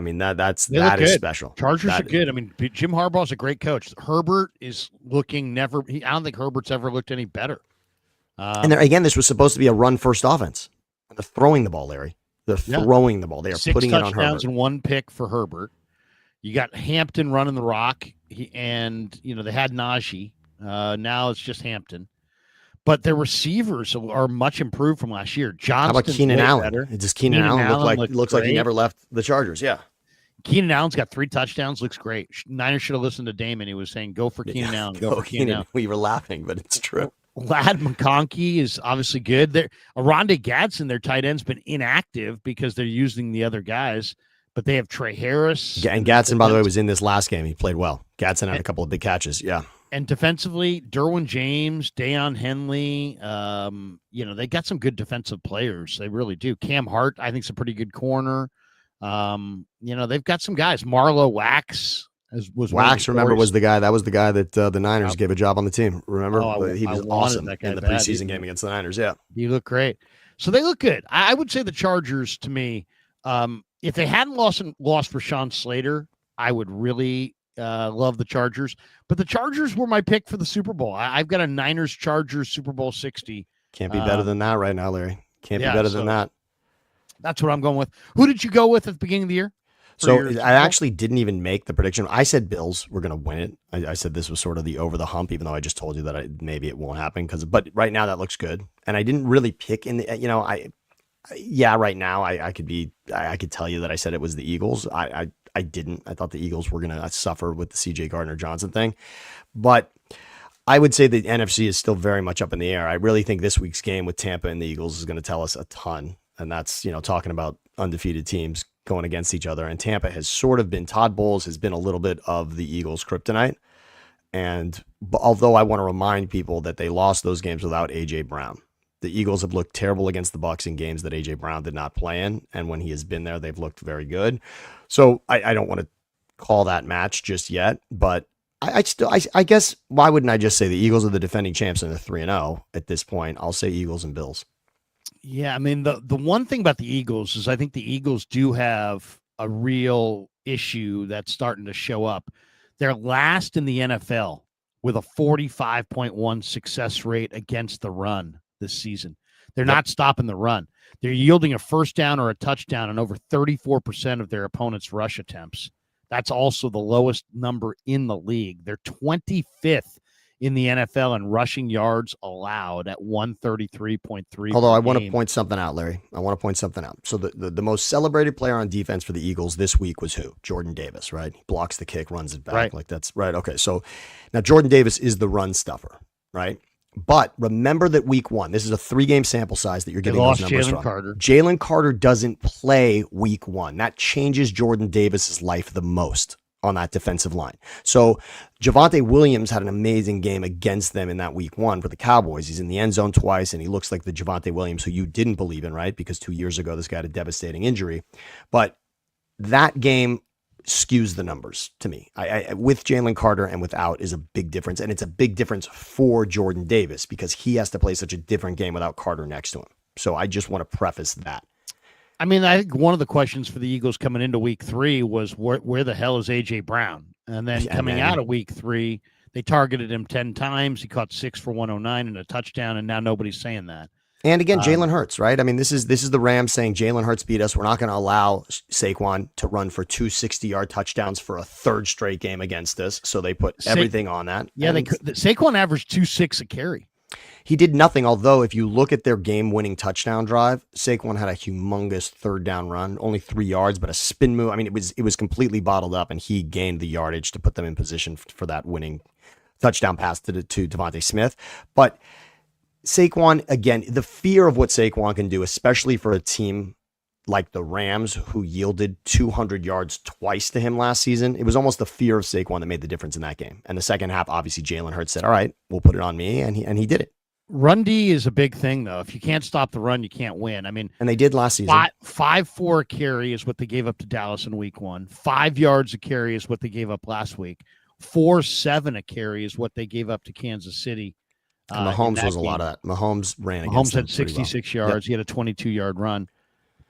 is special. Chargers are good. I mean, Jim Harbaugh is a great coach. Herbert is looking I don't think Herbert's ever looked any better. And again, this was supposed to be a run-first offense. They're throwing the ball, Larry. They're throwing the ball. They are putting it on Herbert. 6 touchdowns and 1 pick for Herbert. You got Hampton running the rock, and they had Najee. Now it's just Hampton. But their receivers are much improved from last year. Johnston's How about Keenan Allen? Better. Does Keenan Allen looks like he never left the Chargers? Yeah. Keenan Allen's got 3 touchdowns. Looks great. Niners should have listened to Damon. He was saying, "Go for Keenan Allen. Go for Keenan Allen." We were laughing, but it's true. Lad McConkey is obviously good. Aronde Gadsden, their tight end's been inactive because they're using the other guys. But they have Trey Harris. Yeah, and Gadsden, by the way, was in this last game. He played well. Gadsden had a couple of big catches. Yeah. And defensively, Derwin James, Deion Henley, they got some good defensive players. They really do. Cam Hart, I think, is a pretty good corner. They've got some guys. Marlo Wax was the guy. That was the guy that the Niners gave a job on the team. Remember? He was awesome in the preseason game against the Niners. Yeah. He looked great. So they look good. I would say the Chargers, to me, if they hadn't lost Rashawn Slater, I would really love the Chargers. But the Chargers were my pick for the Super Bowl. I've got a Niners-Chargers Super Bowl 60. Can't be better than that right now, Larry. Can't be better than that. That's what I'm going with. Who did you go with at the beginning of the year? So I actually didn't even make the prediction. I said Bills were going to win it. I said this was sort of the over the hump, even though I just told you that maybe it won't happen. But right now that looks good. And I didn't really pick in the, right now I could tell you that I said it was the Eagles. I didn't. I thought the Eagles were going to suffer with the CJ Gardner-Johnson thing. But I would say the NFC is still very much up in the air. I really think this week's game with Tampa and the Eagles is going to tell us a ton. And that's, talking about undefeated teams going against each other. And Tampa has sort of been, Todd Bowles has been a little bit of the Eagles' kryptonite. And although I want to remind people that they lost those games without A.J. Brown. The Eagles have looked terrible against the Bucs in games that A.J. Brown did not play in. And when he has been there, they've looked very good. So I don't want to call that match just yet. But I guess, why wouldn't I just say the Eagles are the defending champs and they're 3-0 at this point? I'll say Eagles and Bills. Yeah, I mean, the one thing about the Eagles is I think the Eagles do have a real issue that's starting to show up. They're last in the NFL with a 45.1 success rate against the run this season. They're not stopping the run. They're yielding a first down or a touchdown on over 34% of their opponents' rush attempts. That's also the lowest number in the league. They're 25th in the NFL in rushing yards allowed at 133.3. Although I want to point something out, Larry. I want to point something out. So the most celebrated player on defense for the Eagles this week was who? Jordan Davis, right? He blocks the kick, runs it back. Right. Like that's right. Okay. So now Jordan Davis is the run stuffer, right? But remember that week 1, this is a 3-game sample size that you're getting those numbers from. Jalen Carter doesn't play week 1. That changes Jordan Davis's life the most on that defensive line. So Javonte Williams had an amazing game against them in that week 1 for the Cowboys. He's in the end zone twice, and he looks like the Javonte Williams who you didn't believe in, right? Because 2 years ago, this guy had a devastating injury. But that game skews the numbers to me. I with Jalen Carter and without is a big difference. And it's a big difference for Jordan Davis because he has to play such a different game without Carter next to him. So I just want to preface that. I mean, I think one of the questions for the Eagles coming into week 3 was where the hell is A.J. Brown? And then coming out of week 3, they targeted him 10 times. He caught 6 for 109 and a touchdown, and now nobody's saying that. And again, Jalen Hurts, right? I mean, this is the Rams saying Jalen Hurts beat us. We're not going to allow Saquon to run for 2 60-yard touchdowns for a 3rd straight game against us. So they put everything on that. Yeah, Saquon averaged 2.6 a carry. He did nothing, although if you look at their game-winning touchdown drive, Saquon had a humongous 3rd down run, only 3 yards, but a spin move. I mean, it was completely bottled up, and he gained the yardage to put them in position for that winning touchdown pass to Devontae Smith. But Saquon, again, the fear of what Saquon can do, especially for a team like the Rams, who yielded 200 yards twice to him last season, it was almost the fear of Saquon that made the difference in that game. And the second half, obviously, Jalen Hurts said, all right, we'll put it on me, and he did it. Run D is a big thing, though. If you can't stop the run, you can't win. I mean, and they did last season. 5.4 a carry is what they gave up to Dallas in week 1. 5 yards a carry is what they gave up last week. 4.7 a carry is what they gave up to Kansas City. And Mahomes was a lot of that. Mahomes ran against them. Mahomes had 66 yards. Yep. He had a 22-yard run.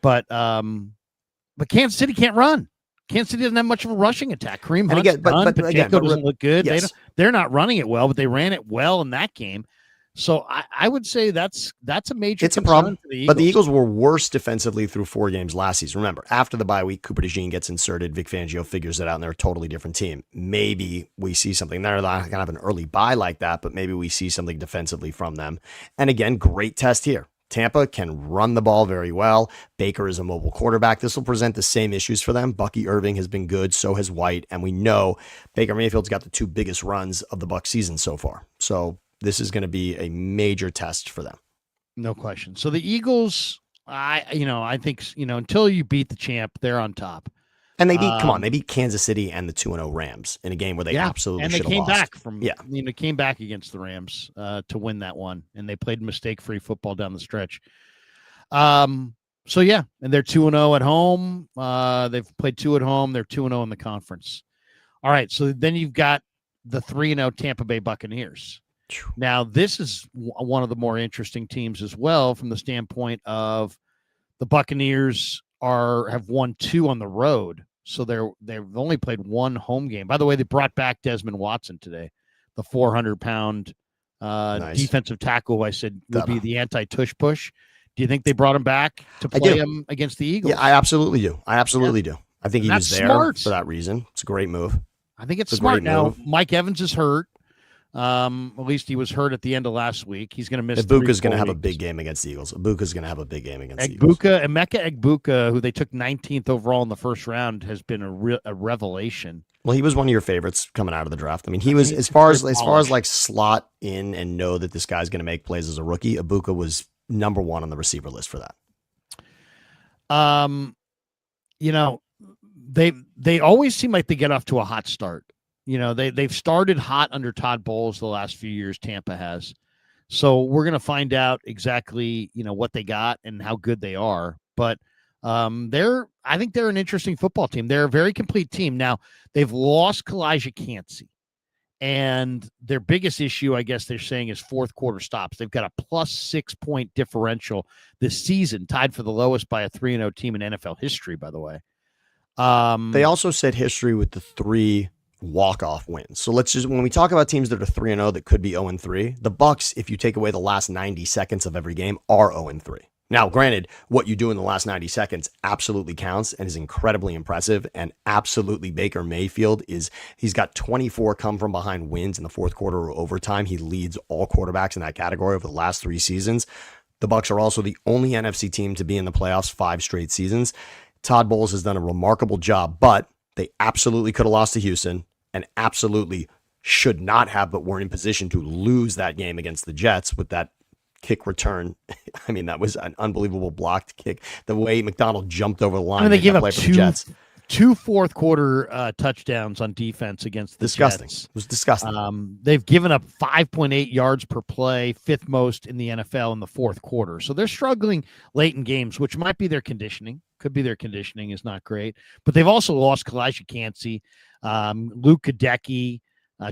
But Kansas City can't run. Kansas City doesn't have much of a rushing attack. Kareem Hunt's done. Pacheco doesn't look good. Yes. They're not running it well, but they ran it well in that game. So I would say that's a major it's a problem. For the Eagles. But the Eagles were worse defensively through 4 games last season. Remember, after the bye week, Cooper DeJean gets inserted. Vic Fangio figures it out, and they're a totally different team. Maybe we see something. They're not going to have an early bye like that, but maybe we see something defensively from them. And again, great test here. Tampa can run the ball very well. Baker is a mobile quarterback. This will present the same issues for them. Bucky Irving has been good. So has White. And we know Baker Mayfield's got the 2 biggest runs of the Bucs season so far. So this is going to be a major test for them. No question. So the Eagles, I think, until you beat the champ, they're on top. And they beat Kansas City and the 2-0 Rams in a game where they absolutely should have lost. They came back against the Rams to win that one, and they played mistake-free football down the stretch. And they're 2-0 at home. They've played 2 at home. They're 2-0 in the conference. All right, so then you've got the 3-0 Tampa Bay Buccaneers. Now, this is one of the more interesting teams as well from the standpoint of the Buccaneers have won 2 on the road. So they've only played 1 home game. By the way, they brought back Desmond Watson today, the 400-pound defensive tackle who I said would be the anti-tush push. Do you think they brought him back to play him against the Eagles? Yeah, I absolutely do. I think he was there for that reason. It's a great move. I think it's smart. Now, Mike Evans is hurt. At least he was hurt at the end of last week. He's going to miss. Ibuka's going to have a big game against the Eagles. Ibuka's going to have a big game against the Eagles. Emeka Egbuka, who they took 19th overall in the first round, has been a revelation. Well, he was one of your favorites coming out of the draft. I mean, he was as far as like slot in and know that this guy's going to make plays as a rookie. Ibuka was number 1 on the receiver list for that. They always seem like they get off to a hot start. They've started hot under Todd Bowles the last few years. Tampa has. So we're going to find out exactly, what they got and how good they are. But I think they're an interesting football team. They're a very complete team. Now, they've lost Kalijah Cansey. And their biggest issue, I guess they're saying, is fourth quarter stops. They've got a plus 6-point differential this season, tied for the lowest by a 3-0 team in NFL history, by the way. They also set history with the 3 walk-off wins. So when we talk about teams that are 3-0 that could be 0-3, the Bucs, if you take away the last 90 seconds of every game, are 0-3. Now, granted, what you do in the last 90 seconds absolutely counts and is incredibly impressive. And absolutely, Baker Mayfield he's got 24 come from behind wins in the fourth quarter or overtime. He leads all quarterbacks in that category over the last 3 seasons. The Bucs are also the only NFC team to be in the playoffs 5 straight seasons. Todd Bowles has done a remarkable job, but they absolutely could have lost to Houston and absolutely should not have, but were in position to lose that game against the Jets with that kick return. I mean, that was an unbelievable blocked kick. The way McDonald jumped over the line. I mean, they give up the Jets. two fourth quarter touchdowns on defense against the disgusting. Jets. It was disgusting. They've given up 5.8 yards per play, 5th most in the NFL in the fourth quarter. So they're struggling late in games, which might be their conditioning. Could be their conditioning is not great. But they've also lost Kalijah Cansey, Luke Kadecki,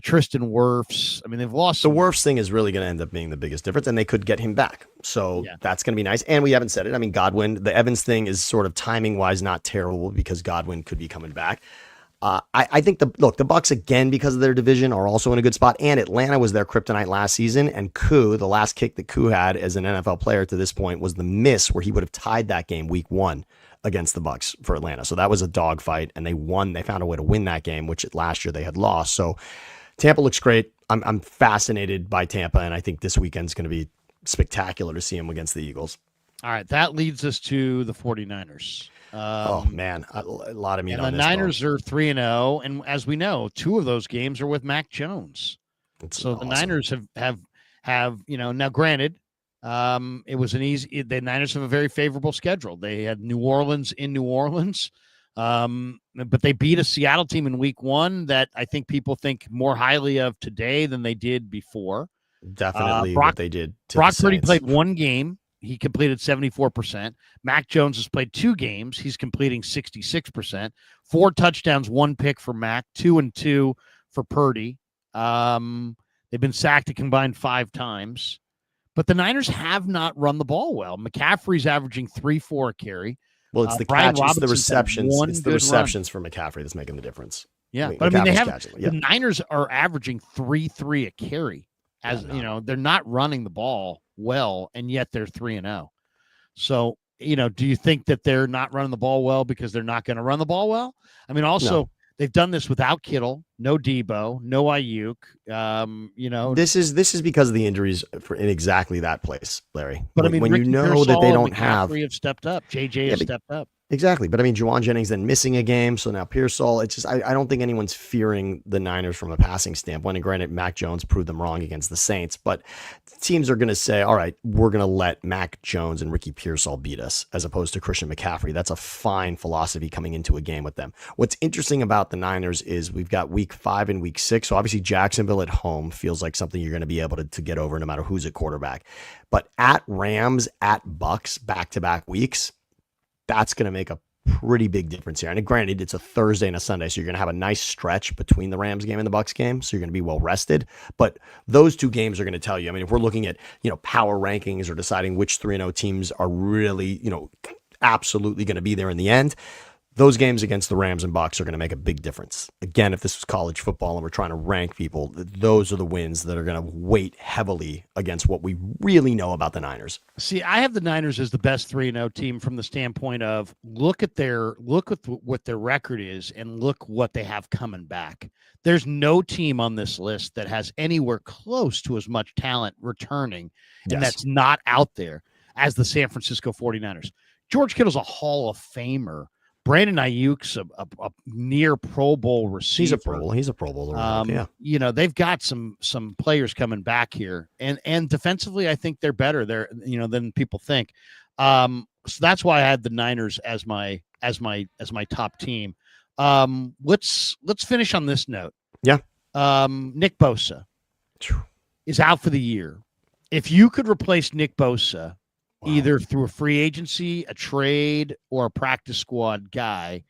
Tristan Wirfs. I mean, they've lost. The Wirfs thing is really going to end up being the biggest difference, and they could get him back. So that's going to be nice. And we haven't said it. I mean, Godwin, the Evans thing is sort of timing-wise not terrible because Godwin could be coming back. I think the Bucs, again, because of their division, are also in a good spot. And Atlanta was their kryptonite last season. And the last kick that Koo had as an NFL player to this point was the miss where he would have tied that game week 1 against the Bucs for Atlanta. So that was a dogfight, and they won. They found a way to win that game, which last year they had lost. So Tampa looks great. I'm fascinated by Tampa, and I think this weekend's going to be spectacular to see them against the Eagles. All right, that leads us to the 49ers. Oh, man, a lot of meat and on the this. Niners are 3-0, and as we know, 2 of those games are with Mac Jones. So awesome. The Niners have now granted, it was the Niners have a very favorable schedule. They had New Orleans in New Orleans. But they beat a Seattle team in week 1 that I think people think more highly of today than they did before. Definitely what they did. Brock Purdy played 1 game. He completed 74%. Mac Jones has played 2 games. He's completing 66%. 4 touchdowns, 1 pick for Mac, 2 and 2 for Purdy. They've been sacked a combined 5 times. But the Niners have not run the ball well. McCaffrey's averaging 3-4 a carry. Well, it's the catch, it's the receptions. It's the receptions for McCaffrey that's making the difference. Yeah, but I mean, the Niners are averaging 3-3 a carry. They're not running the ball well, and yet they're 3-0. So, do you think that they're not running the ball well because they're not going to run the ball well? I mean, also they've done this without Kittle, no Debo, no Ayuk. This is because of the injuries in exactly that place, Larry. But I mean, when Ricky you know Pearsall that they don't have stepped up. JJ has stepped up. Exactly. But I mean, Juwan Jennings then missing a game. So now Pearsall, it's just, I don't think anyone's fearing the Niners from a passing standpoint. And granted, Mac Jones proved them wrong against the Saints, but teams are going to say, all right, we're going to let Mac Jones and Ricky Pearsall beat us as opposed to Christian McCaffrey. That's a fine philosophy coming into a game with them. What's interesting about the Niners is we've got week 5 and week 6. So obviously Jacksonville at home feels like something you're going to be able to get over no matter who's at quarterback. But at Rams, at Bucks, back-to-back weeks, that's going to make a pretty big difference here. And granted, it's a Thursday and a Sunday, so you're going to have a nice stretch between the Rams game and the Bucks game, so you're going to be well rested. But those 2 games are going to tell you. I mean, if we're looking at power rankings or deciding which 3-0 teams are really absolutely going to be there in the end, those games against the Rams and Bucs are going to make a big difference. Again, if this was college football and we're trying to rank people, those are the wins that are going to weight heavily against what we really know about the Niners. See, I have the Niners as the best 3-0 team from the standpoint of look at what their record is and look what they have coming back. There's no team on this list that has anywhere close to as much talent returning, and that's not out there as the San Francisco 49ers. George Kittle's a Hall of Famer. Brandon Ayuk's a near Pro Bowl receiver. He's a Pro Bowler. Yeah. They've got some players coming back here, and defensively, I think they're better than people think. So that's why I had the Niners as my top team. Let's finish on this note. Yeah. Nick Bosa is out for the year. If you could replace Nick Bosa, either through a free agency, a trade, or a practice squad guy,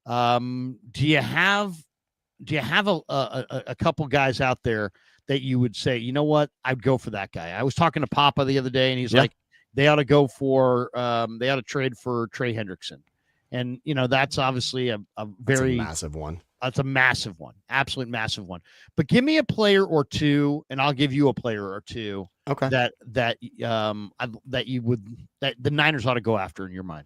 do you have a couple guys out there that you would say, you know what, I'd go for that guy? I was talking to Papa the other day, and he's like, they ought to trade for Trey Hendrickson, and that's obviously a very massive one. That's a massive one, absolute massive one. But give me a player or two, and I'll give you a player or two. Okay. That the Niners ought to go after in your mind.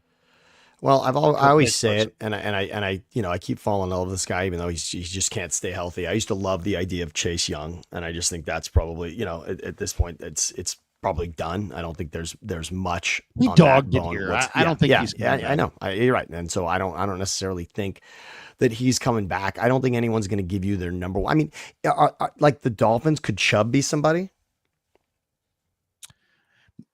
Well, I always say it, and I I keep falling in love with this guy, even though he just can't stay healthy. I used to love the idea of Chase Young, and I just think that's probably at this point it's probably done. I don't think there's much. He dogged it here. I don't think he's. I know. You're right, and so I don't necessarily think that he's coming back. I don't think anyone's going to give you their number one. I mean, like the Dolphins, could Chubb be somebody?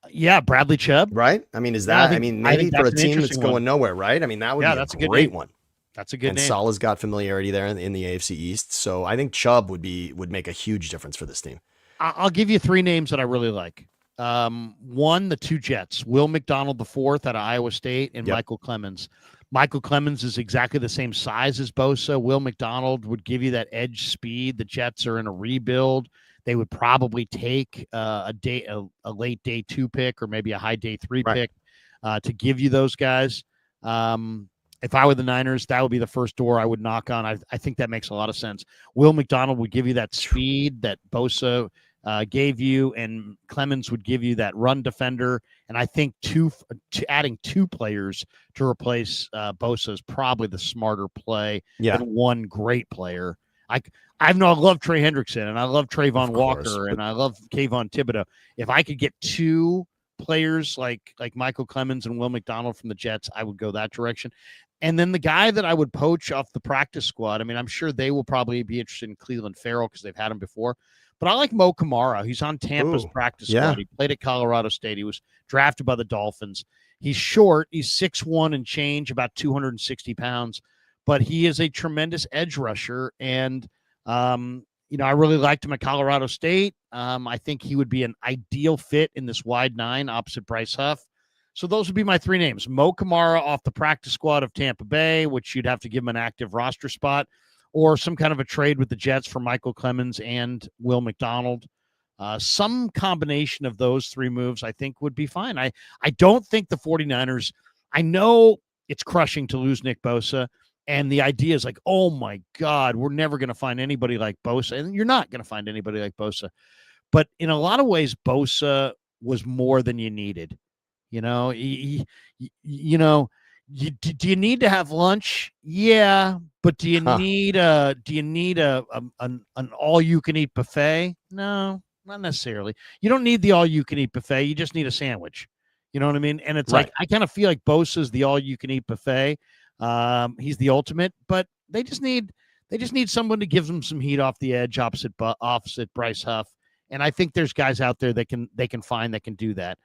Yeah, Bradley Chubb. Right? I mean, is that, maybe for a team that's going nowhere, right? I mean, that would be that's a great one. That's a good name. And Salah's got familiarity there in the AFC East. So I think Chubb would make a huge difference for this team. I'll give you three names that I really like. One, the two Jets, Will McDonald IV out of Iowa State, and Michael Clemens. Michael Clemens is exactly the same size as Bosa. Will McDonald would give you that edge speed. The Jets are in a rebuild. They would probably take a late day 2 pick or maybe a high day 3 pick to give you those guys. If I were the Niners, that would be the first door I would knock on. I think that makes a lot of sense. Will McDonald would give you that speed that Bosa gave you, and Clemens would give you that run defender. And I think adding 2 players to replace Bosa is probably the smarter play than one great player. I love Trey Hendrickson, and I love Trayvon Walker, and I love Kayvon Thibodeau. If I could get 2 players like Michael Clemens and Will McDonald from the Jets, I would go that direction. And then the guy that I would poach off the practice squad, I mean, I'm sure they will probably be interested in Cleveland Farrell because they've had him before. But I like Mo Kamara. He's on Tampa's practice squad. He played at Colorado State. He was drafted by the Dolphins. He's short. He's 6'1" and change, about 260 pounds. But he is a tremendous edge rusher. And, I really liked him at Colorado State. I think he would be an ideal fit in this wide 9 opposite Bryce Huff. So those would be my 3 names. Mo Kamara off the practice squad of Tampa Bay, which you'd have to give him an active roster spot, or some kind of a trade with the Jets for Michael Clemens and Will McDonald. Some combination of those 3 moves, I think, would be fine. I don't think the 49ers, I know it's crushing to lose Nick Bosa, and the idea is like, oh, my God, we're never going to find anybody like Bosa. And you're not going to find anybody like Bosa. But in a lot of ways, Bosa was more than you needed. Do you need to have lunch? Yeah, but do you need an all-you-can-eat buffet? No, not necessarily. You don't need the all-you-can-eat buffet. You just need a sandwich. You know what I mean? And it's like, I kind of feel like Bosa's the all-you-can-eat buffet. He's the ultimate, but they just need someone to give them some heat off the edge opposite Bryce Huff. And I think there's guys out there that they can find that can do that.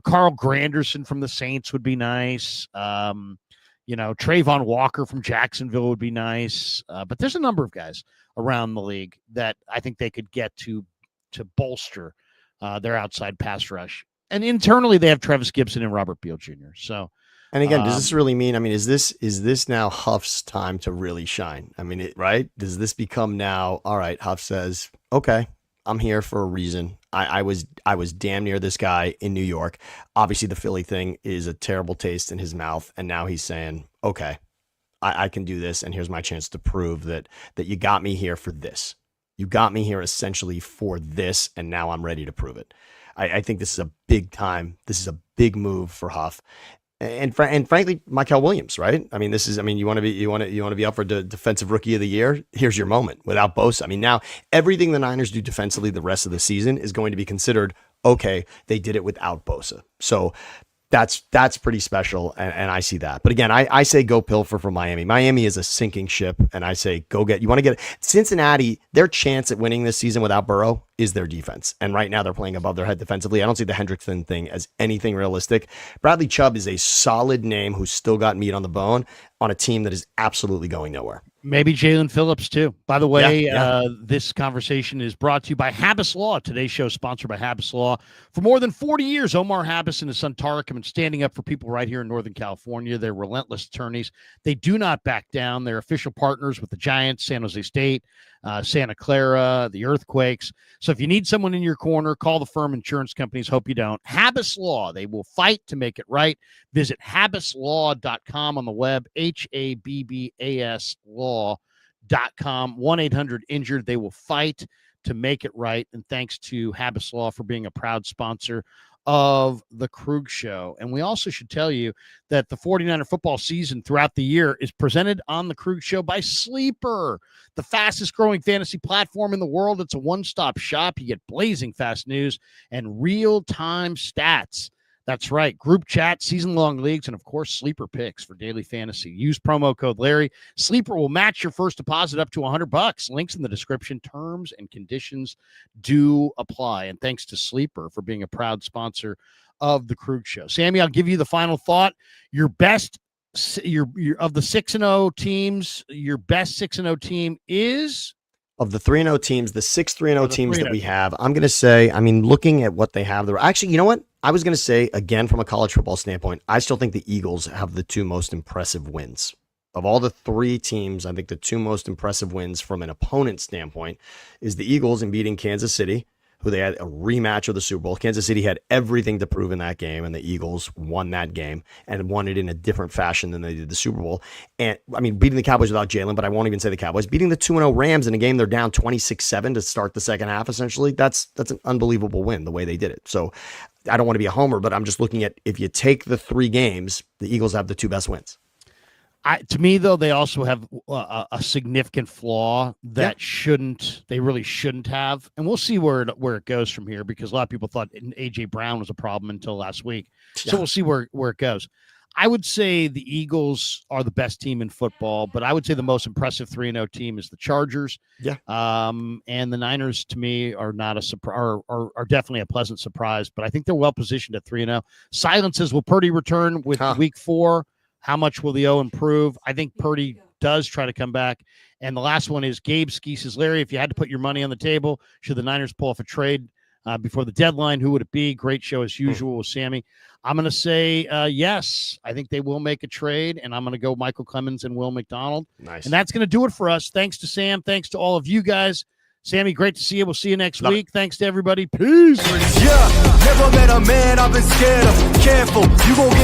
Carl Granderson from the Saints would be nice. Trayvon Walker from Jacksonville would be nice. But there's a number of guys around the league that I think they could get to bolster their outside pass rush. And internally, they have Travis Gibson and Robert Beal Jr. So, and again, does this really mean? I mean, is this now Huff's time to really shine? I mean, right? Does this become now? All right, Huff says, "Okay, I'm here for a reason. I was damn near this guy in New York. Obviously, the Philly thing is a terrible taste in his mouth, and now he's saying, okay, I can do this, and here's my chance to prove that you got me here for this. You got me here essentially for this, and now I'm ready to prove it. I think this is a big time. This is a big move for Huff. And frankly, Michael Williams, right? I mean, you want to be up for defensive rookie of the year. Here's your moment without Bosa. I mean, now everything the Niners do defensively the rest of the season is going to be considered, okay, they did it without Bosa. So that's pretty special. And I see that. But again, I say go pilfer for Miami. Miami is a sinking ship. And I say, you want to get Cincinnati, their chance at winning this season without Burrow is their defense. And right now they're playing above their head defensively. I don't see the Hendrickson thing as anything realistic. Bradley Chubb is a solid name who's still got meat on the bone on a team that is absolutely going nowhere. Maybe Jalen Phillips, too. By the way, this conversation is brought to you by Habas Law. Today's show is sponsored by Habas Law. For more than 40 years, Omar Habas and his son Tariq have been standing up for people right here in Northern California. They're relentless attorneys. They do not back down. They're official partners with the Giants, San Jose State, Santa Clara, the Earthquakes. So if you need someone in your corner, call the firm. Insurance companies hope you don't. Habas Law. They will fight to make it right. Visit habaslaw.com on the web, HABBAS law.com. 1-800-INJURED. They will fight to make it right. And thanks to Habas Law for being a proud sponsor of the Krueger Show. And we also should tell you that the 49er football season throughout the year is presented on the Krueger Show by Sleeper, the fastest growing fantasy platform in the world. It's a one-stop shop. You get blazing fast news and real-time stats. That's right. Group chat, season-long leagues, and, of course, Sleeper picks for daily fantasy. Use promo code Larry. Sleeper will match your first deposit up to $100. Links in the description. Terms and conditions do apply. And thanks to Sleeper for being a proud sponsor of the Krueger Show. Sammy, I'll give you the final thought. Your best your of the 6-0 teams, your best 6-0 team is? Of the 3-0 teams, the 6-3-0 teams that we have, I'm going to say, I mean, looking at what they have, actually, you know what? I was going to say, again, from a college football standpoint, I still think the Eagles have the two most impressive wins. Of all the three teams, I think the two most impressive wins from an opponent standpoint is the Eagles in beating Kansas City, who they had a rematch of the Super Bowl. Kansas City had everything to prove in that game, and the Eagles won that game and won it in a different fashion than they did the Super Bowl. And, I mean, beating the Cowboys without Jalen, but I won't even say the Cowboys. Beating the 2-0 Rams in a game they're down 26-7 to start the second half, essentially, that's an unbelievable win, the way they did it. So I don't want to be a homer, but I'm just looking at, if you take the three games, the Eagles have the two best wins. To me, though, they also have a significant flaw that they really shouldn't have. And we'll see where it goes from here, because a lot of people thought A.J. Brown was a problem until last week. So we'll see where it goes. I would say the Eagles are the best team in football, but I would say the most impressive 3-0 team is the Chargers. Yeah. And the Niners, to me, are not a surprise, are definitely a pleasant surprise, but I think they're well positioned at 3-0. Silences, will Purdy return with week 4? How much will the O improve? I think Purdy does try to come back. And the last one is Gabe Ski says, Larry, if you had to put your money on the table, should the Niners pull off a trade before the deadline, who would it be? Great show as usual with Sammy. I'm going to say yes. I think they will make a trade, and I'm going to go Michael Clemens and Will McDonald. Nice. And that's going to do it for us. Thanks to Sam. Thanks to all of you guys. Sammy, great to see you. We'll see you next week. Thanks to everybody. Peace. Yeah, never met a man I've been scared of. Careful, you gon' get